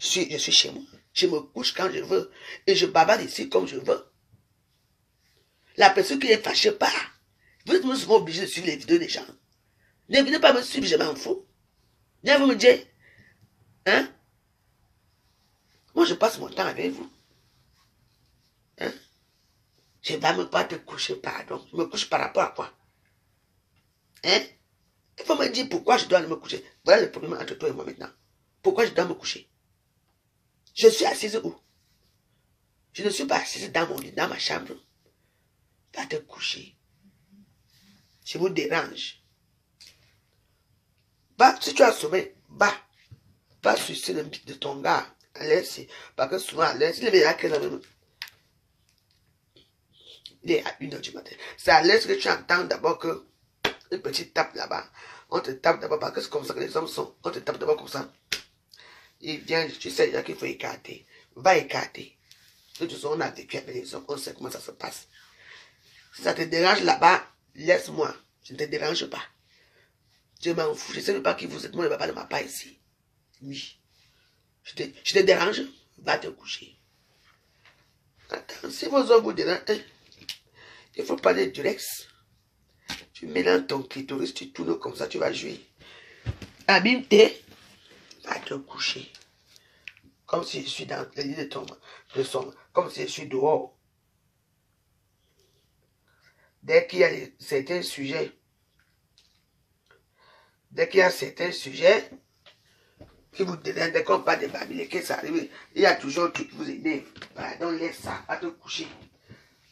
Je suis chez moi. Je me couche quand je veux. Et je babade ici comme je veux. La personne qui est fâchée part. Vous êtes souvent obligé de suivre les vidéos des gens. Ne venez pas me suivre, je m'en fous. Viens vous me dire. Hein? Moi, je passe mon temps avec vous. Hein? Je ne vais même pas te coucher, pardon. Je me couche par rapport à quoi? Hein? Il faut me dire pourquoi je dois me coucher. Voilà le problème entre toi et moi maintenant. Pourquoi je dois me coucher? Je suis assise où? Je ne suis pas assise dans mon lit, dans ma chambre. Va te coucher. Je vous dérange. Va, si tu as sommeil, va sucer le pic de ton gars. À l'aise, parce que souvent à l'aise, il est à quelle heure? Il est à 1h du matin. C'est à l'aise que tu entends d'abord que une petite tape là-bas. On te tape d'abord parce que c'est comme ça que les hommes sont. On te tape d'abord comme ça. Il vient, tu sais qu'il faut écarter. Va écarter. De toute façon, on a vécu avec les hommes, on sait comment ça se passe. Si ça te dérange là-bas, laisse-moi. Je ne te dérange pas. Je m'en fous. Je ne sais même pas qui vous êtes. Moi, ne va pas de ma part ici. Oui. Je te dérange, va te coucher. Attends, si vos hommes vous dérangent, il faut parler du Rex. Tu mélanges ton clitoris, tu tournes comme ça, tu vas jouer. Abîme-t'es, va te coucher. Comme si je suis dans le lit de son, comme si je suis dehors. Dès qu'il y a certains sujets, qui vous dérangent, dès qu'on parle de Babylone, que ça arrive, il y a toujours tout qui vous énerve. Pardon, laisse ça, va te coucher.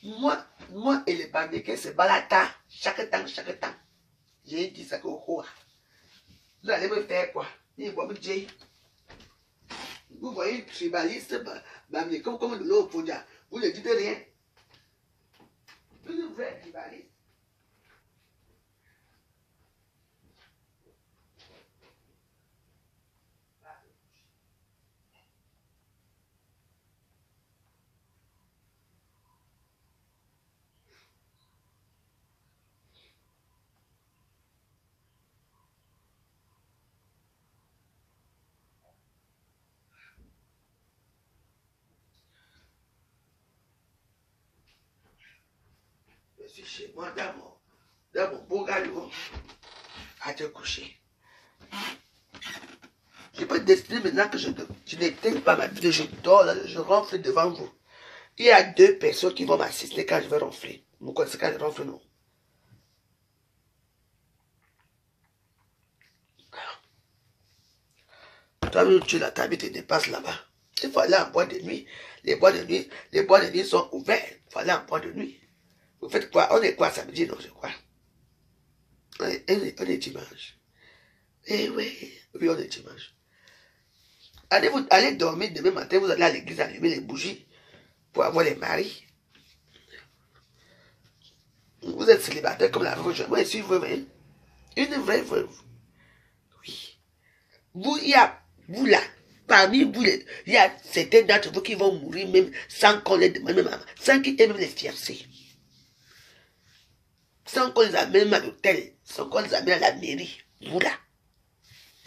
Moi et les Babyloniens, c'est balata, chaque temps. J'ai dit ça au roi. Vous allez me faire quoi? Vous voyez une tribaliste, comme de l'eau pour dire, vous ne dites rien. Une vraie tribaliste. Je suis chez moi dans mon beau galon à te coucher. Je peux décider maintenant que je n'éteins pas ma vie, je dors, là, je ronfle devant vous. Il y a 2 personnes qui vont m'assister quand je vais ronfler. Vous connaissez quand je ronfle, non? Toi-même, tu l'as, ta vie te dépasse là-bas. Il faut aller en boîte de nuit. Les boîtes de nuit sont ouvertes. Il faut aller en boîte de nuit. Vous faites quoi? On est quoi samedi? Non, je crois. On est dimanche. Eh oui, on est dimanche. Allez dormir demain matin, vous allez à l'église allumer les bougies pour avoir les maris. Vous êtes célibataire comme la veuve. Moi, je suis veuve. Hein? Une vraie veuve. Oui. Vous là, parmi vous, il y a certains d'entre vous qui vont mourir même sans qu'on les demande, même sans qu'ils aient même les fiancés. Sans qu'on les amène à l'hôtel, sans qu'on les amène à la mairie. Vous là.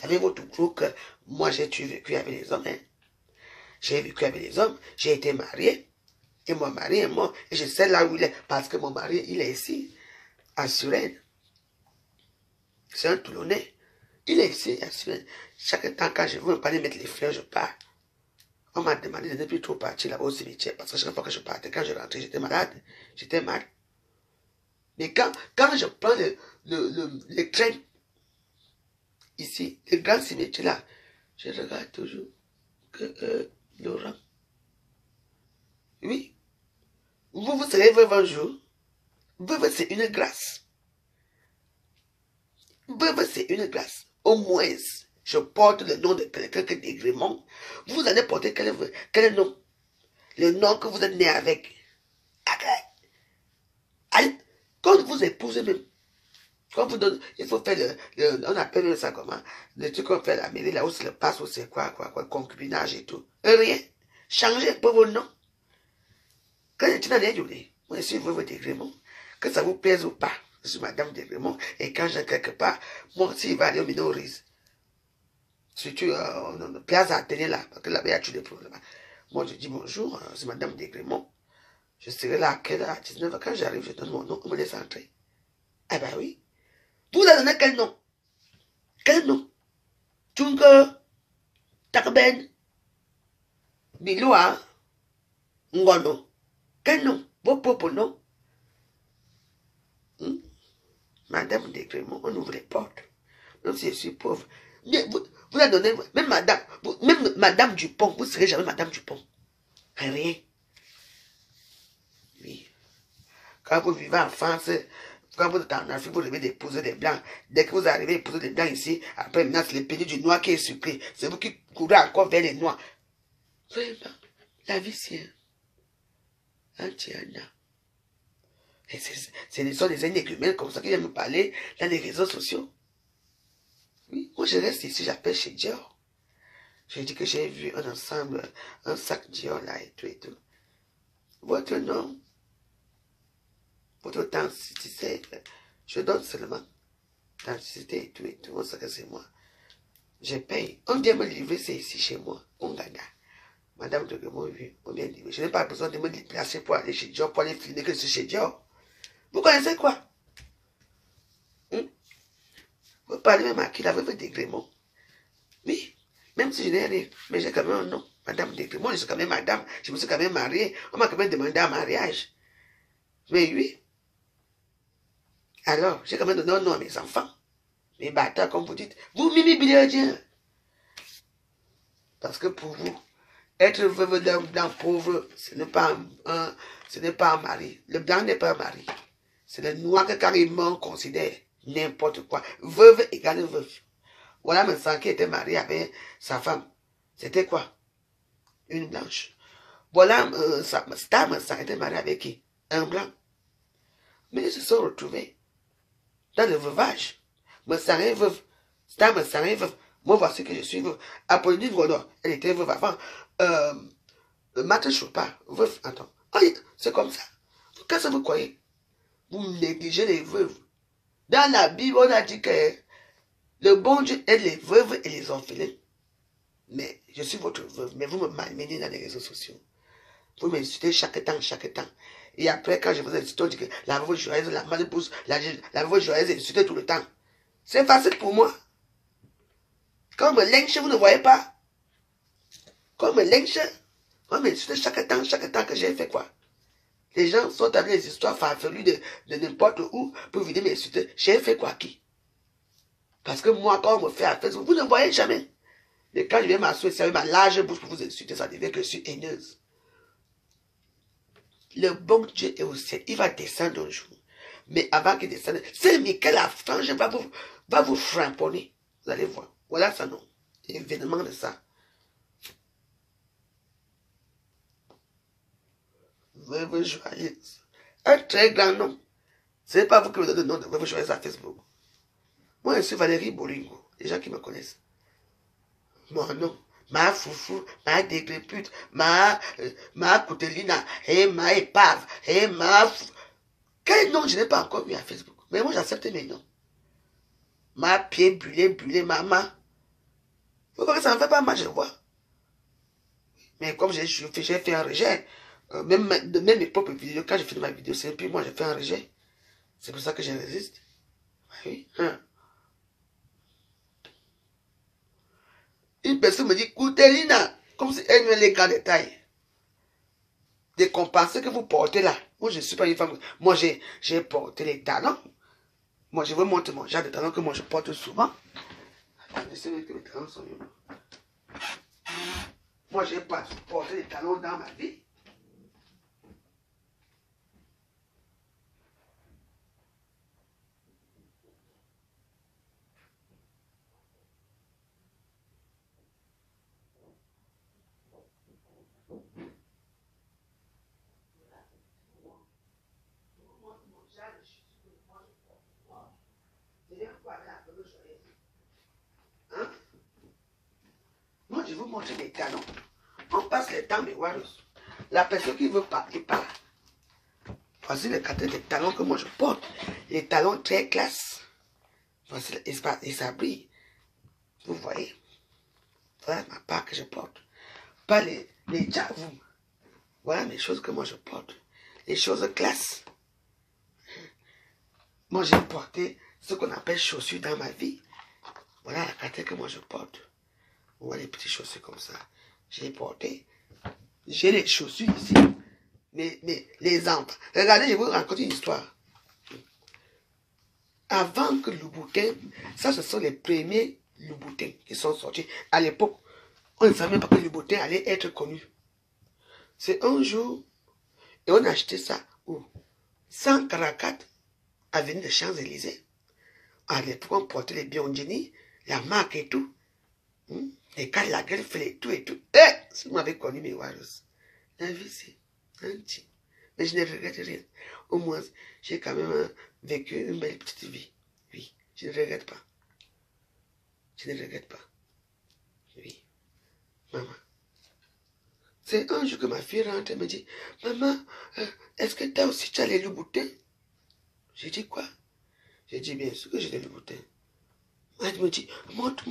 Avec votre groupe que moi j'ai vécu avec les hommes. Hein? J'ai vécu avec les hommes, j'ai été marié. Et mon mari est mort. Et je sais là où il est. Parce que mon mari, il est ici, à Suresnes. C'est un Toulonnais. Il est ici, à Suresnes. Chaque temps, quand je veux me parler, mettre les fleurs, je pars. On m'a demandé de ne plus trop partir là-bas au cimetière. Parce que chaque fois que je partais, quand je rentrais, j'étais malade. J'étais mal. Mais quand je prends le train, ici, le grand cimetière là, je regarde toujours que Laurent. Oui. Vous serez veuve un jour. Veuve, c'est une grâce. Veuve, c'est une grâce. Au moins, je porte le nom de quelqu'un qui est d'Aigrémont. Vous allez porter quel nom? Le nom que vous êtes né avec. Quand vous épousez même, quand vous donnez, il faut faire on appelle ça comment? Le truc qu'on fait à la mairie, là où c'est le passe, où c'est quoi, concubinage et tout. Rien. Changez un peu vos noms. Quand je suis dans les journées, moi je suis veuve d'Aigrémont, que ça vous plaise ou pas, je suis madame d'Aigrémont, et quand j'ai quelque part, moi aussi il va aller au Minorise. Surtout place à tenir là, parce que là-bas il y a tous les problèmes. Moi je dis bonjour, c'est madame d'Aigrémont. Je serai là à quelle heure? À 19h. Quand j'arrive, je donne mon nom, on me laisse entrer. Eh ben oui. Vous avez donné quel nom? Quel nom? Tunke, Takben, Biloua, Ngono. Quel nom? Vos propres noms? Madame d'Aigrémont, on ouvre les portes. Même si je suis pauvre. Mais vous avez donné, même Madame Dupont, vous ne serez jamais Madame Dupont. Rien. Oui. Quand vous vivez en France, quand vous êtes en Afrique, vous devez épouser des blancs. Dès que vous arrivez à épouser des blancs ici, après maintenant c'est le pays du noir qui est sucré. C'est vous qui courez encore vers les noirs. Vraiment, la vie c'est un tiana. Et ce sont des énergumènes comme ça qui viennent me parler dans les réseaux sociaux. Oui, moi je reste ici, j'appelle chez Dior. Je dis que j'ai vu un ensemble, un sac Dior là et tout et tout. Votre nom, votre densité, je donne seulement densité et tout, on sait que c'est moi. Je paye. On vient me livrer, c'est ici chez moi. On gagne. Madame de Gemont, oui, on vient livrer. Je n'ai pas besoin de me déplacer pour aller chez Dior, pour aller filmer que c'est chez Dior. Vous connaissez quoi? Vous parlez même à qui la veuve de Grémont. Oui, même si je n'ai rien, mais j'ai quand même un nom. Madame de Grémont, je suis quand même madame. Je me suis quand même mariée. On m'a quand même demandé un mariage. Mais oui. Alors, j'ai quand même donné un nom à mes enfants. Mes bâtards, comme vous dites. Vous, Mimi Billardien. Parce que pour vous, être veuve d'un blanc pauvre, ce n'est pas un mari. Le blanc n'est pas un mari. C'est le noir que carrément considère n'importe quoi. Veuve égale veuve. Voilà mon sang qui était marié avec sa femme. C'était quoi? Une blanche. Voilà Star sang était marié avec qui? Un blanc. Mais ils se sont retrouvés dans le veuvage. Me sang est veuve. Star me sang est veuve. Moi, voici que je suis veuve. Apolline Grodor, elle était veuve avant. Marthe Chopin, veuve. Attends. Oh, c'est comme ça. Qu'est-ce que vous croyez? Vous négligez les veuves. Dans la Bible, on a dit que le bon Dieu aide les veuves et les orphelins. Mais je suis votre veuve, mais vous me malmenez dans les réseaux sociaux. Vous m'insultez chaque temps. Et après, quand je vous insulte, on dit que la veuve joyeuse, la malpousse, la veuve joyeuse insultée tout le temps. C'est facile pour moi. Quand on me lynche, vous ne voyez pas. Quand on me lynche, on m'insulte chaque temps que j'ai fait quoi. Les gens sont avec les histoires farfelues de n'importe où pour venir m'insulter. J'ai fait quoi qui? Parce que moi, quand on me fait à Facebook, vous ne voyez jamais. Mais quand je viens m'asseoir avec ma large bouche pour vous insulter, ça devient que je suis haineuse. Le bon Dieu est au ciel. Il va descendre un jour. Mais avant qu'il descende, c'est Michael Afrange va vous framponner. Vous allez voir. Voilà ça, non. L'événement de ça. Veuve joyeuse. Un très grand nom. Ce n'est pas vous qui me donnez le nom de Veuve joyeuse à Facebook. Moi, je suis Valérie Bolingo. Les gens qui me connaissent. Mon nom. Ma foufou, ma dégrépute, ma coutelina, et ma épave, et ma... Quel nom je n'ai pas encore mis à Facebook? Mais moi, j'accepte mes noms. Ma pied brûlé, maman. Vous voyez, ça ne fait pas mal, je vois. Mais comme j'ai fait un rejet, même mes propres vidéos, quand je fais ma vidéo, c'est puis moi, j'ai fait un rejet. C'est pour ça que je résiste. Oui. Une personne me dit, Coutelina, comme si elle me les grands détails. Des compensations que vous portez là. Moi, je ne suis pas une femme. Moi, j'ai porté les talons. Moi, je veux montrer mon genre de talons que moi, je porte souvent. Je sais que les talons sont mieux. Moi, je n'ai pas porté les talons dans ma vie. Moi, je vous montre les talons. On passe le temps, mes warriors. La personne qui veut parler part. Voici le cadre des talons que moi je porte. Les talons très classe. Voici l'espace et ça brille. Vous voyez. Voilà ma part que je porte. Pas les javous. Voilà les choses que moi je porte. Les choses classe. Moi j'ai porté ce qu'on appelle chaussures dans ma vie. Voilà la carte que moi je porte. Vous voyez les petites chaussures comme ça. J'ai porté. J'ai les chaussures ici. Mais les enfants. Regardez, je vais vous raconter une histoire. Avant que Louboutin, ça ce sont les premiers Louboutins qui sont sortis. À l'époque, on ne savait même pas que Louboutin allait être connu. C'est un jour, et on a acheté ça où 144 avenue des Champs-Élysées. À l'époque, on portait les Biondini, la marque et tout. Les cas, la gueule fait tout et tout. Eh, si vous m'avez connu mes warriors. La vie, c'est un petit. Mais je ne regrette rien. Au moins, j'ai quand même vécu une belle petite vie. Oui, je ne regrette pas. Je ne regrette pas. Oui, maman. C'est un jour que ma fille rentre, elle me dit, maman, est-ce que tu as les loups-boutins? J'ai dit quoi? J'ai dit, bien sûr que j'ai les loups-boutins. Elle me dit, monte.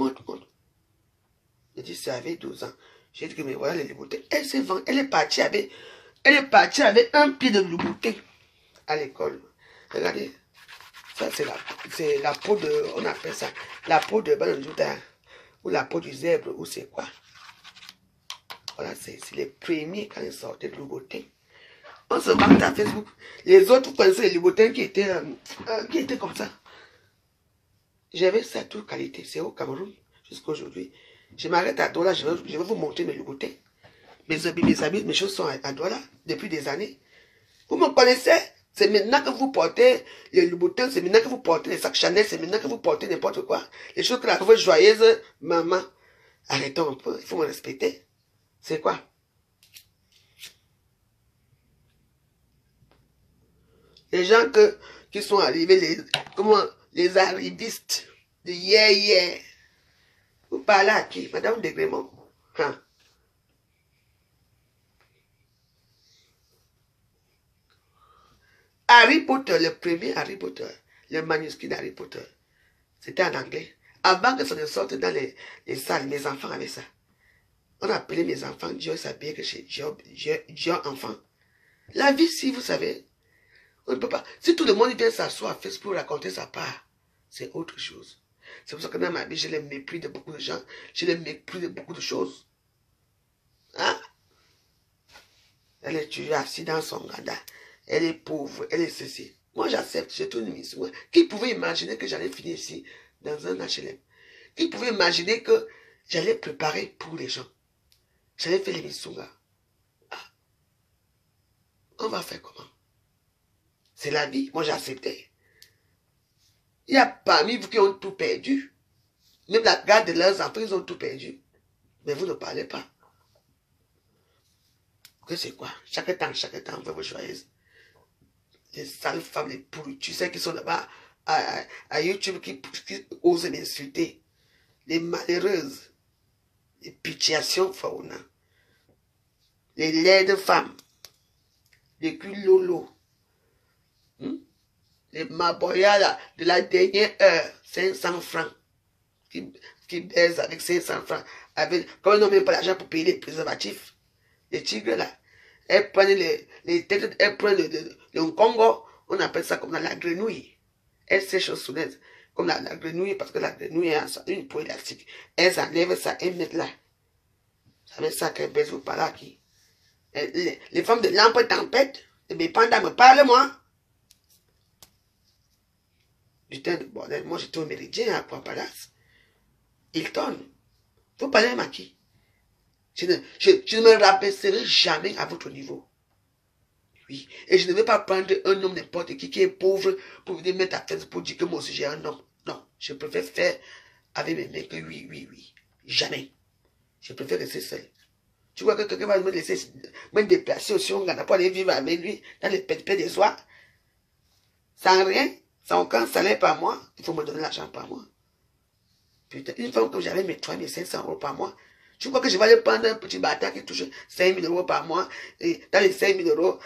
J'ai dit, c'est avec 12 ans. J'ai dit que, mais voilà les loups-boutins. Elle s'est vendue, elle est partie avec un pied de loup-boutin à l'école. Regardez, ça c'est la peau de, on appelle ça, la peau de bananouda, ou la peau du zèbre, ou c'est quoi? Voilà, c'est les premiers quand ils sortaient de loup-boutin. On se bat à Facebook. Les autres, vous connaissez les loup-boutins qui étaient comme ça. J'avais ça toute qualité, c'est au Cameroun, jusqu'à aujourd'hui. Je m'arrête à Douala, je vais vous montrer mes loup-boutins. Mes habits, mes choses sont à Douala depuis des années. Vous me connaissez? C'est maintenant que vous portez les loup-boutins, c'est maintenant que vous portez les sacs Chanel, c'est maintenant que vous portez n'importe quoi. Les choses que la trouve joyeuse, maman. Arrêtons un peu, il faut me respecter. C'est quoi? Les gens qui sont arrivés, les arrivistes de hier. Vous parlez à qui? Madame de Grémont? Hein? Harry Potter, le premier Harry Potter, le manuscrit d'Harry Potter, c'était en anglais. Avant que ça ne sorte dans les salles, mes enfants avaient ça. On appelait mes enfants Dieu s'habillait que chez Dieu enfant. La vie, si vous savez, on ne peut pas. Si tout le monde vient s'asseoir à Facebook pour raconter sa part, c'est autre chose. C'est pour ça que dans ma vie, j'ai le mépris de beaucoup de gens. J'ai le mépris de beaucoup de choses. Hein? Elle est tuée assise dans son gada. Elle est pauvre, elle est ceci. Moi, j'accepte, j'ai tout une mission. Qui pouvait imaginer que j'allais finir ici, dans un HLM? Qui pouvait imaginer que j'allais préparer pour les gens? J'allais faire l'émission là. Ah. On va faire comment? C'est la vie, moi j'ai accepté. Il y a parmi vous qui ont tout perdu. Même la garde de leurs enfants, ils ont tout perdu. Mais vous ne parlez pas. Que c'est quoi? Chaque temps, on veut vous choisir. Les sales femmes, les pourris, tu sais qui sont là-bas à YouTube qui osent m'insulter. Les malheureuses. Les pitiations fauna. Les laides femmes. Les culolos. Les maboyas de la dernière heure. 500 francs. Qui baisent avec 500 francs. Comme ils n'ont même pas l'argent pour payer les préservatifs. Les tigres là. Elles prennent les têtes, elles prennent le Congo, on appelle ça comme la grenouille. Elles sèchent au soleil, comme la grenouille, parce que la grenouille a une peau élastique. Elles enlèvent ça et mettent là. Vous savez ça qu'elles baissent vous par là qui? Les femmes de lampe tempête, les pandas me parlent-moi. Putain de bordel, moi j'étais au Méridien à Palace. Hilton. Vous parlez à qui? Je ne me rabaisserai jamais à votre niveau. Oui. Et je ne vais pas prendre un homme n'importe qui est pauvre pour venir mettre à tête pour dire que moi aussi j'ai un homme. Non. Je préfère faire avec mes mains que oui. Jamais. Je préfère rester seul. Tu vois que quelqu'un va me laisser me déplacer aussi on n'a pas aller vivre avec lui dans les pets des oies. Sans rien, sans aucun salaire par mois. Il faut me donner l'argent par mois. Putain, une fois que j'avais mes 3 500 € par mois, tu crois que je vais aller prendre un petit bâtard qui touche 5 000 € par mois, et dans les 5 000 €,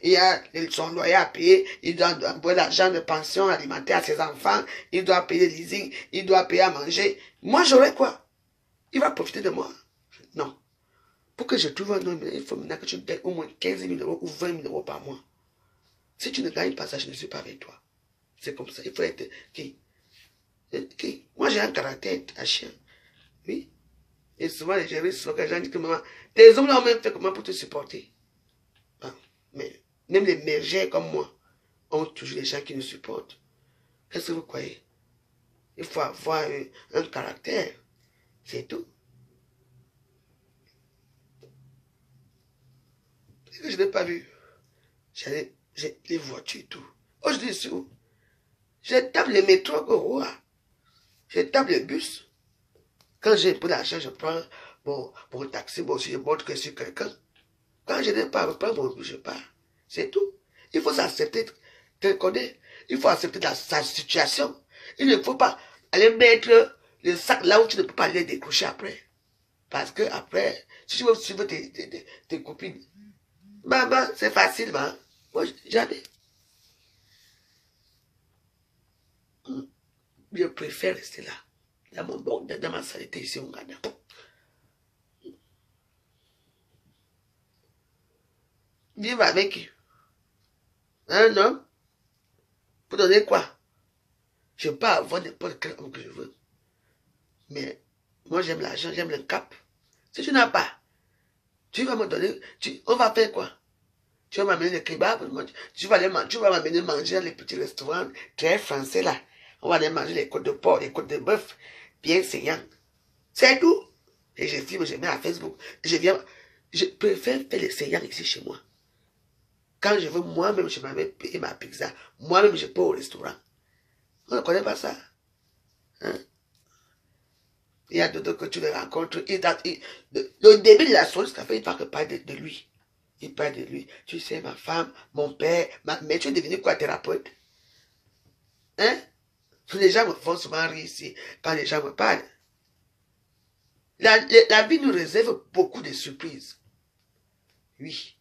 il y a son loyer à payer, il doit envoyer l'argent de pension alimentaire à ses enfants, il doit payer le leasing, il doit payer à manger. Moi, j'aurais quoi? Il va profiter de moi? Non. Pour que je trouve un homme, il faut maintenant que tu me payes au moins 15 000 € ou 20 000 € par mois. Si tu ne gagnes pas ça, je ne suis pas avec toi. C'est comme ça. Il faut être qui? Moi, j'ai un caractère à chien. Oui. Et souvent, les gens disent que maman, tes hommes ont même fait comment pour te supporter. Ah, mais même les mégères comme moi ont toujours des gens qui nous supportent. Qu'est-ce que vous croyez? Il faut avoir un caractère. C'est tout. C'est que je n'ai pas vu. J'ai les voitures et tout. Aujourd'hui, c'est où? Je tape le métro au roi. Je tape le bus. Quand j'ai un peu d'argent, je prends mon taxi, bon, si je montre que je suis quelqu'un. Quand je n'ai pas, je prends mon bus, je pars. C'est tout. Il faut s'accepter tel qu'on est. Il faut accepter sa situation. Il ne faut pas aller mettre le sac là où tu ne peux pas les décrocher après. Parce que après, si tu veux suivre tes copines, maman, c'est facilement. Moi, jamais. Je préfère rester là, dans ma saleté ici au Ghana. Vivre avec un homme, pour donner quoi? Je peux avoir n'importe quel homme que je veux. Mais moi, j'aime l'argent, j'aime le cap. Si tu n'as pas, tu vas me donner, on va faire quoi? Tu vas m'amener des kebabs, tu vas m'amener manger dans les petits restaurants très français là. On va aller manger les côtes de porc, les côtes de bœuf, bien saignants. C'est tout. Et je filme, je mets à Facebook. Je préfère faire les saignants ici chez moi. Quand je veux, moi-même, je m'avais payé ma pizza. Moi-même, je peux au restaurant. On ne connaît pas ça. Hein? Il y a d'autres que tu les rencontres. Le début de la soirée, jusqu'à fait, il ne parle pas de lui. Il parle de lui. Tu sais, ma femme, mon père, mais tu es devenu quoi, thérapeute? Hein? Les gens me font souvent rire ici quand les gens me parlent. La vie nous réserve beaucoup de surprises. Oui.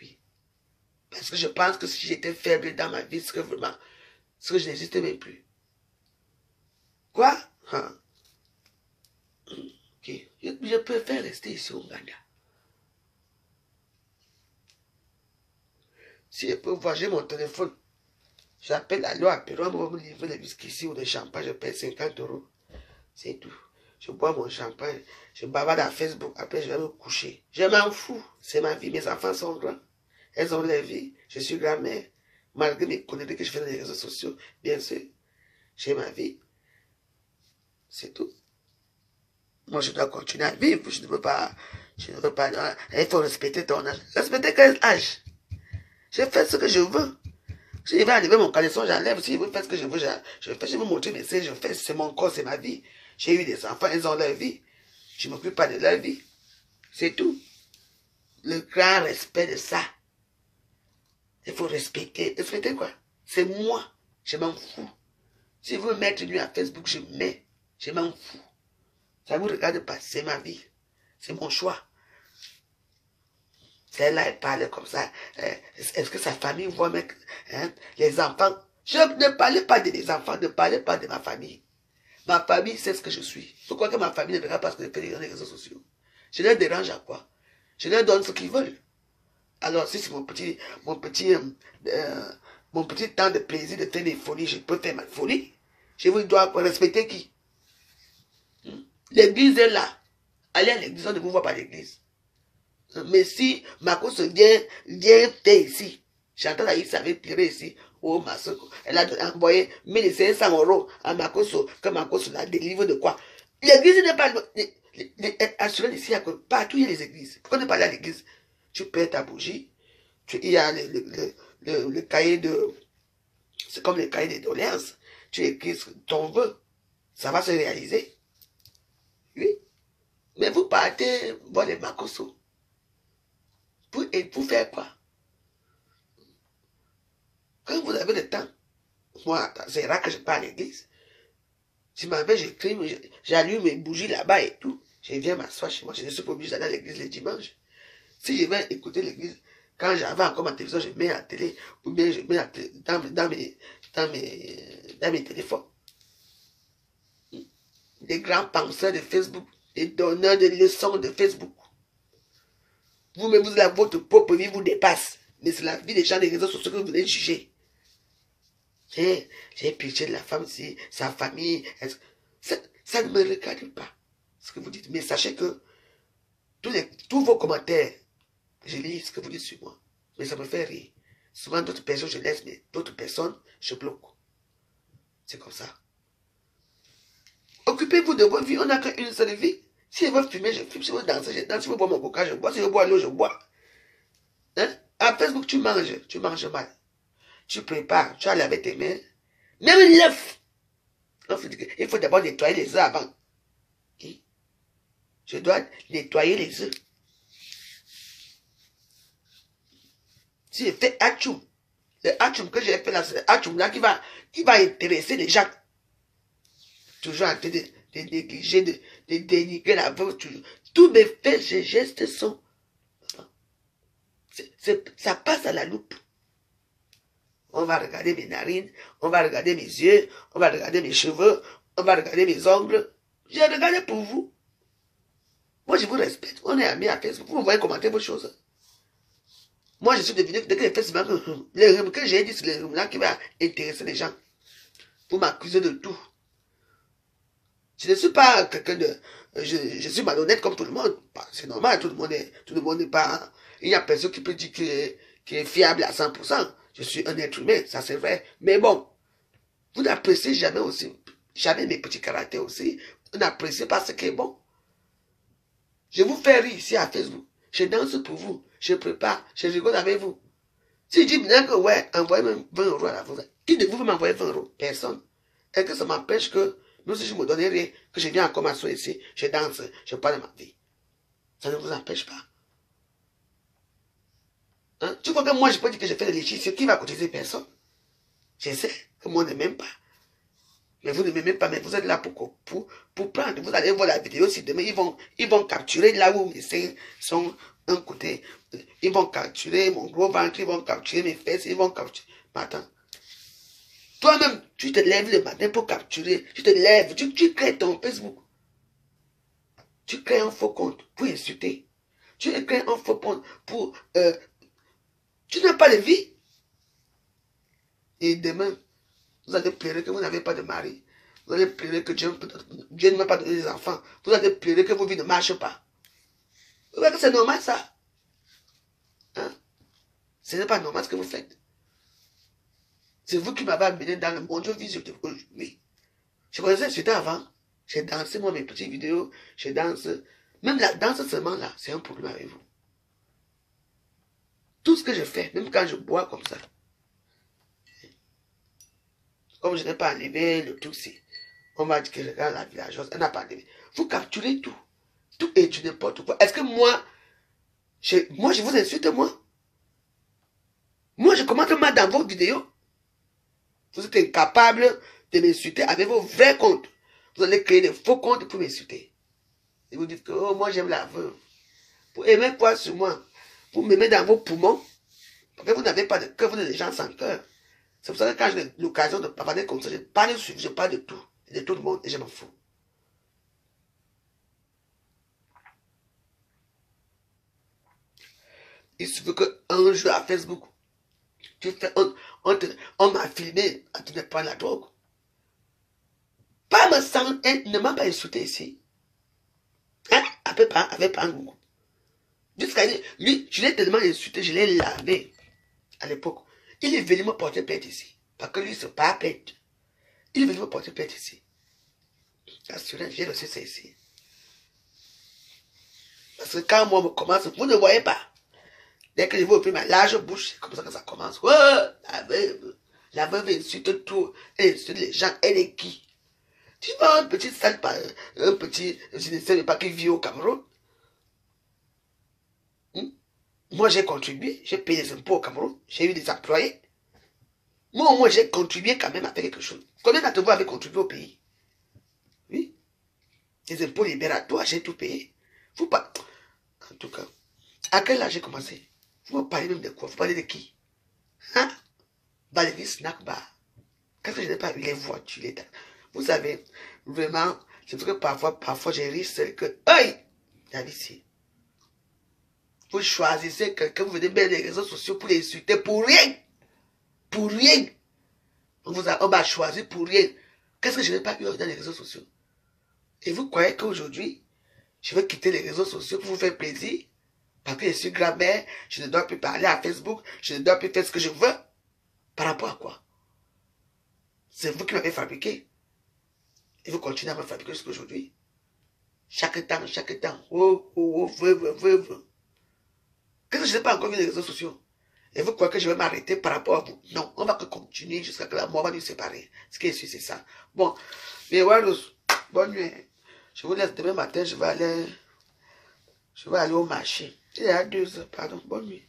Oui. Parce que je pense que si j'étais faible dans ma vie, ce que je n'existais même plus. Quoi? Hein? Okay. Je préfère rester ici au Ghana. Si je peux voir, j'ai mon téléphone. J'appelle la loi, Péron, on va me livrer les whisky ici ou des champagne, je paye 50 €. C'est tout. Je bois mon champagne, je bavarde à Facebook, après je vais me coucher. Je m'en fous, c'est ma vie, mes enfants sont grands. Elles ont leur vie, je suis grand-mère. Malgré mes conneries que je fais dans les réseaux sociaux, bien sûr, j'ai ma vie. C'est tout. Moi, je dois continuer à vivre, je ne veux pas, il faut respecter ton âge. Respecter quel âge? Je fais ce que je veux. Si je vais enlever mon caleçon, j'enlève. Si je veux faire ce que je veux, je fais. Je veux montrer mes seins, je fais. C'est mon corps, c'est ma vie. J'ai eu des enfants, ils ont leur vie. Je ne m'occupe pas de leur vie. C'est tout. Le grand respect de ça. Il faut respecter. Respecter quoi? C'est moi. Je m'en fous. Si vous me mettez nu à Facebook, je mets. Je m'en fous. Ça ne vous regarde pas. C'est ma vie. C'est mon choix. Celle-là, elle parle comme ça. Est-ce que sa famille voit les enfants? Je ne parlais pas de mes enfants, ne parlez pas de ma famille. Ma famille sait ce que je suis. Pourquoi que ma famille ne verra pas ce que je fais dans les réseaux sociaux? Je leur dérange à quoi? Je leur donne ce qu'ils veulent. Alors, si c'est mon petit temps de plaisir de faire des folies, je peux faire ma folie. Je vous dois respecter qui? L'église est là. Allez à l'église, on ne vous voit pas à l'église. Mais si Makos vient faire ici, j'entends la Issa avait pleurer ici, oh Masoko, elle a envoyé 1500 € à Makoso, que Makoso la délivre de quoi? L'église n'est pas assurée ici, partout il y a les églises. Pourquoi ne pas aller à l'église? Tu paies ta bougie, il y a le cahier de, c'est comme le cahier de doléances, tu écris ton vœu, ça va se réaliser. Oui. Mais vous partez voir les Makoso. Pour faire quoi? Quand vous avez le temps, moi, c'est rare que je pars à l'église. Si ma mère, j'allume mes bougies là-bas et tout. Je viens m'asseoir chez moi. Je ne suis pas obligé d'aller à l'église le dimanche. Si je vais écouter l'église, quand j'avais encore ma télévision, je mets à la télé, ou bien je mets dans mes téléphones. Les grands penseurs de Facebook, les donneurs de leçons de Facebook. Vous-même, votre propre vie vous dépasse. Mais c'est la vie des gens des réseaux sociaux que vous voulez juger. J'ai pitié de la femme, si sa famille. Ça ne me regarde pas, ce que vous dites. Mais sachez que tous vos commentaires, je lis ce que vous dites sur moi. Mais ça me fait rire. Souvent, d'autres personnes, je laisse, mais d'autres personnes, je bloque. C'est comme ça. Occupez-vous de votre vie. On n'a qu'une seule vie. Si je veux fumer, je fume. Si je veux danser, je danse. Si je veux boire mon coca, je bois. Si je veux boire l'eau, je bois. Hein? À Facebook, tu manges mal. Tu prépares, tu as lavé tes mains. Même l'œuf. Il faut d'abord nettoyer les œufs avant. Je dois nettoyer les œufs. Si je fais Hachoum, le Hachoum que j'ai fait là, c'est le Hachoum là qui va intéresser les gens. Toujours en train de négliger, de dénigrer la veuve toujours. Tous mes faits et gestes sont... ça passe à la loupe. On va regarder mes narines, on va regarder mes yeux, on va regarder mes cheveux, on va regarder mes ongles. J'ai regardé pour vous. Moi, je vous respecte. On est amis à Facebook. Vous me voyez commenter vos choses. Moi, je suis devenu, dès que j'ai fait ce les rhumes que j'ai dit, c'est les rhumes là qui va intéresser les gens. Pour m'accuser de tout. Je ne suis pas quelqu'un de... Je suis malhonnête comme tout le monde. C'est normal, tout le monde n'est pas... Il n'y a personne qui peut dire qu'il est fiable à 100%. Je suis un être humain, ça c'est vrai. Mais bon, vous n'appréciez jamais aussi, jamais mes petits caractères aussi. Vous n'appréciez pas ce qui est bon. Je vous fais rire ici à Facebook. Je danse pour vous. Je prépare. Je rigole avec vous. Si je dis bien que ouais, envoyez-moi 20 euros à la fin. Qui de vous veut m'envoyer 20 euros? Personne. Est-ce que ça m'empêche que, même si je me donnais rien, que je viens encore m'asseoir ici, je danse, je parle de ma vie. Ça ne vous empêche pas. Hein? Tu vois que moi, je peux dire que je fais des législations, qui va cotiser personne? Je sais que moi, ne m'aime pas. Mais vous ne m'aimez pas, mais vous êtes là pour prendre. Vous allez voir la vidéo, si demain, ils vont capturer là où mes seins sont un côté. Ils vont capturer mon gros ventre, ils vont capturer mes fesses, ils vont capturer. Mais attends. Toi-même, tu te lèves le matin pour capturer. Tu te lèves, tu crées ton Facebook. Tu crées un faux compte pour insulter. Tu crées un faux compte pour... tu n'as pas de vie. Et demain, vous allez pleurer que vous n'avez pas de mari. Vous allez pleurer que Dieu ne m'a pas donné des enfants. Vous allez pleurer que vos vies ne marchent pas. Vous voyez que c'est normal ça? Hein? Ce n'est pas normal ce que vous faites. C'est vous qui m'avez amené dans le monde. Je vis aujourd'hui. Je connaissais c'était avant. J'ai dansé moi mes petites vidéos. Je danse. Même la danse seulement là, c'est un problème avec vous. Tout ce que je fais, même quand je bois comme ça. Comme je n'ai pas enlevé le truc, si on va dire que regarde la villageoise, elle n'a pas enlevé. Vous capturez tout. Tout est du n'importe quoi. Est-ce que moi, je vous insulte, moi? Moi, je commente mal dans vos vidéos. Vous êtes incapable de m'insulter avec vos vrais comptes. Vous allez créer des faux comptes pour m'insulter. Et vous dites que, oh, moi, j'aime la veuve. Vous aimez quoi sur moi? Vous m'aimez dans vos poumons? Parce que vous n'avez pas de cœur, vous êtes des gens sans cœur. C'est pour ça que quand j'ai l'occasion de parler comme ça, je parle de tout, de tout le monde, et je m'en fous. Il suffit qu'un jour à Facebook, on m'a filmé en train de prendre la drogue. Pas me sang, ne m'a pas insulté ici. Hein? Avec pas un goût. Jusqu'à lui, je l'ai tellement insulté, je l'ai lavé à l'époque. Il est venu me porter plainte ici. Parce que lui, c'est pas plainte. Il est venu me porter plainte ici. Assuré, j'ai reçu ça ici. Parce que quand moi, je commence, vous ne voyez pas. Dès que je vous ouvrir ma large bouche, c'est comme ça que ça commence. Oh, la veuve insulte tout. Elle insulte les gens. Elle est qui? Tu vois un petit sale, un petit, je ne sais pas qui vit au Cameroun. Moi, j'ai contribué. J'ai payé des impôts au Cameroun. J'ai eu des employés. Moi, au moins, j'ai contribué quand même à faire quelque chose. Combien d'entre vous avez contribué au pays? Oui. Les impôts libératoires, j'ai tout payé. Vous pas. En tout cas, à quel âge j'ai commencé? Vous me parlez même de quoi? Vous parlez de qui? Hein? Valérie Snack Bar. Qu'est-ce que je n'ai pas eu? Les voitures, les taxes. Vous savez, vraiment, c'est vrai que parfois, j'ai ri, c'est que, aïe! La vie, ici. Vous choisissez quelqu'un, vous venez mettre les réseaux sociaux pour les insulter pour rien. Pour rien. On m'a choisi pour rien. Qu'est-ce que je n'ai pas eu dans les réseaux sociaux? Et vous croyez qu'aujourd'hui, je vais quitter les réseaux sociaux pour vous faire plaisir? Parce que je suis grand-mère, je ne dois plus parler à Facebook, je ne dois plus faire ce que je veux. Par rapport à quoi? C'est vous qui m'avez fabriqué. Et vous continuez à me fabriquer jusqu'à aujourd'hui. Chaque temps. Oh, veuve. Qu'est-ce que je n'ai pas encore vu les réseaux sociaux? Et vous croyez que je vais m'arrêter par rapport à vous? Non, on va que continuer jusqu'à que la mort va nous séparer. Ce qui est sûr, c'est ça. Bon, mais Warros, bonne nuit. Je vous laisse demain matin, je vais aller au marché. Il est à 2 heures, pardon, bonne nuit.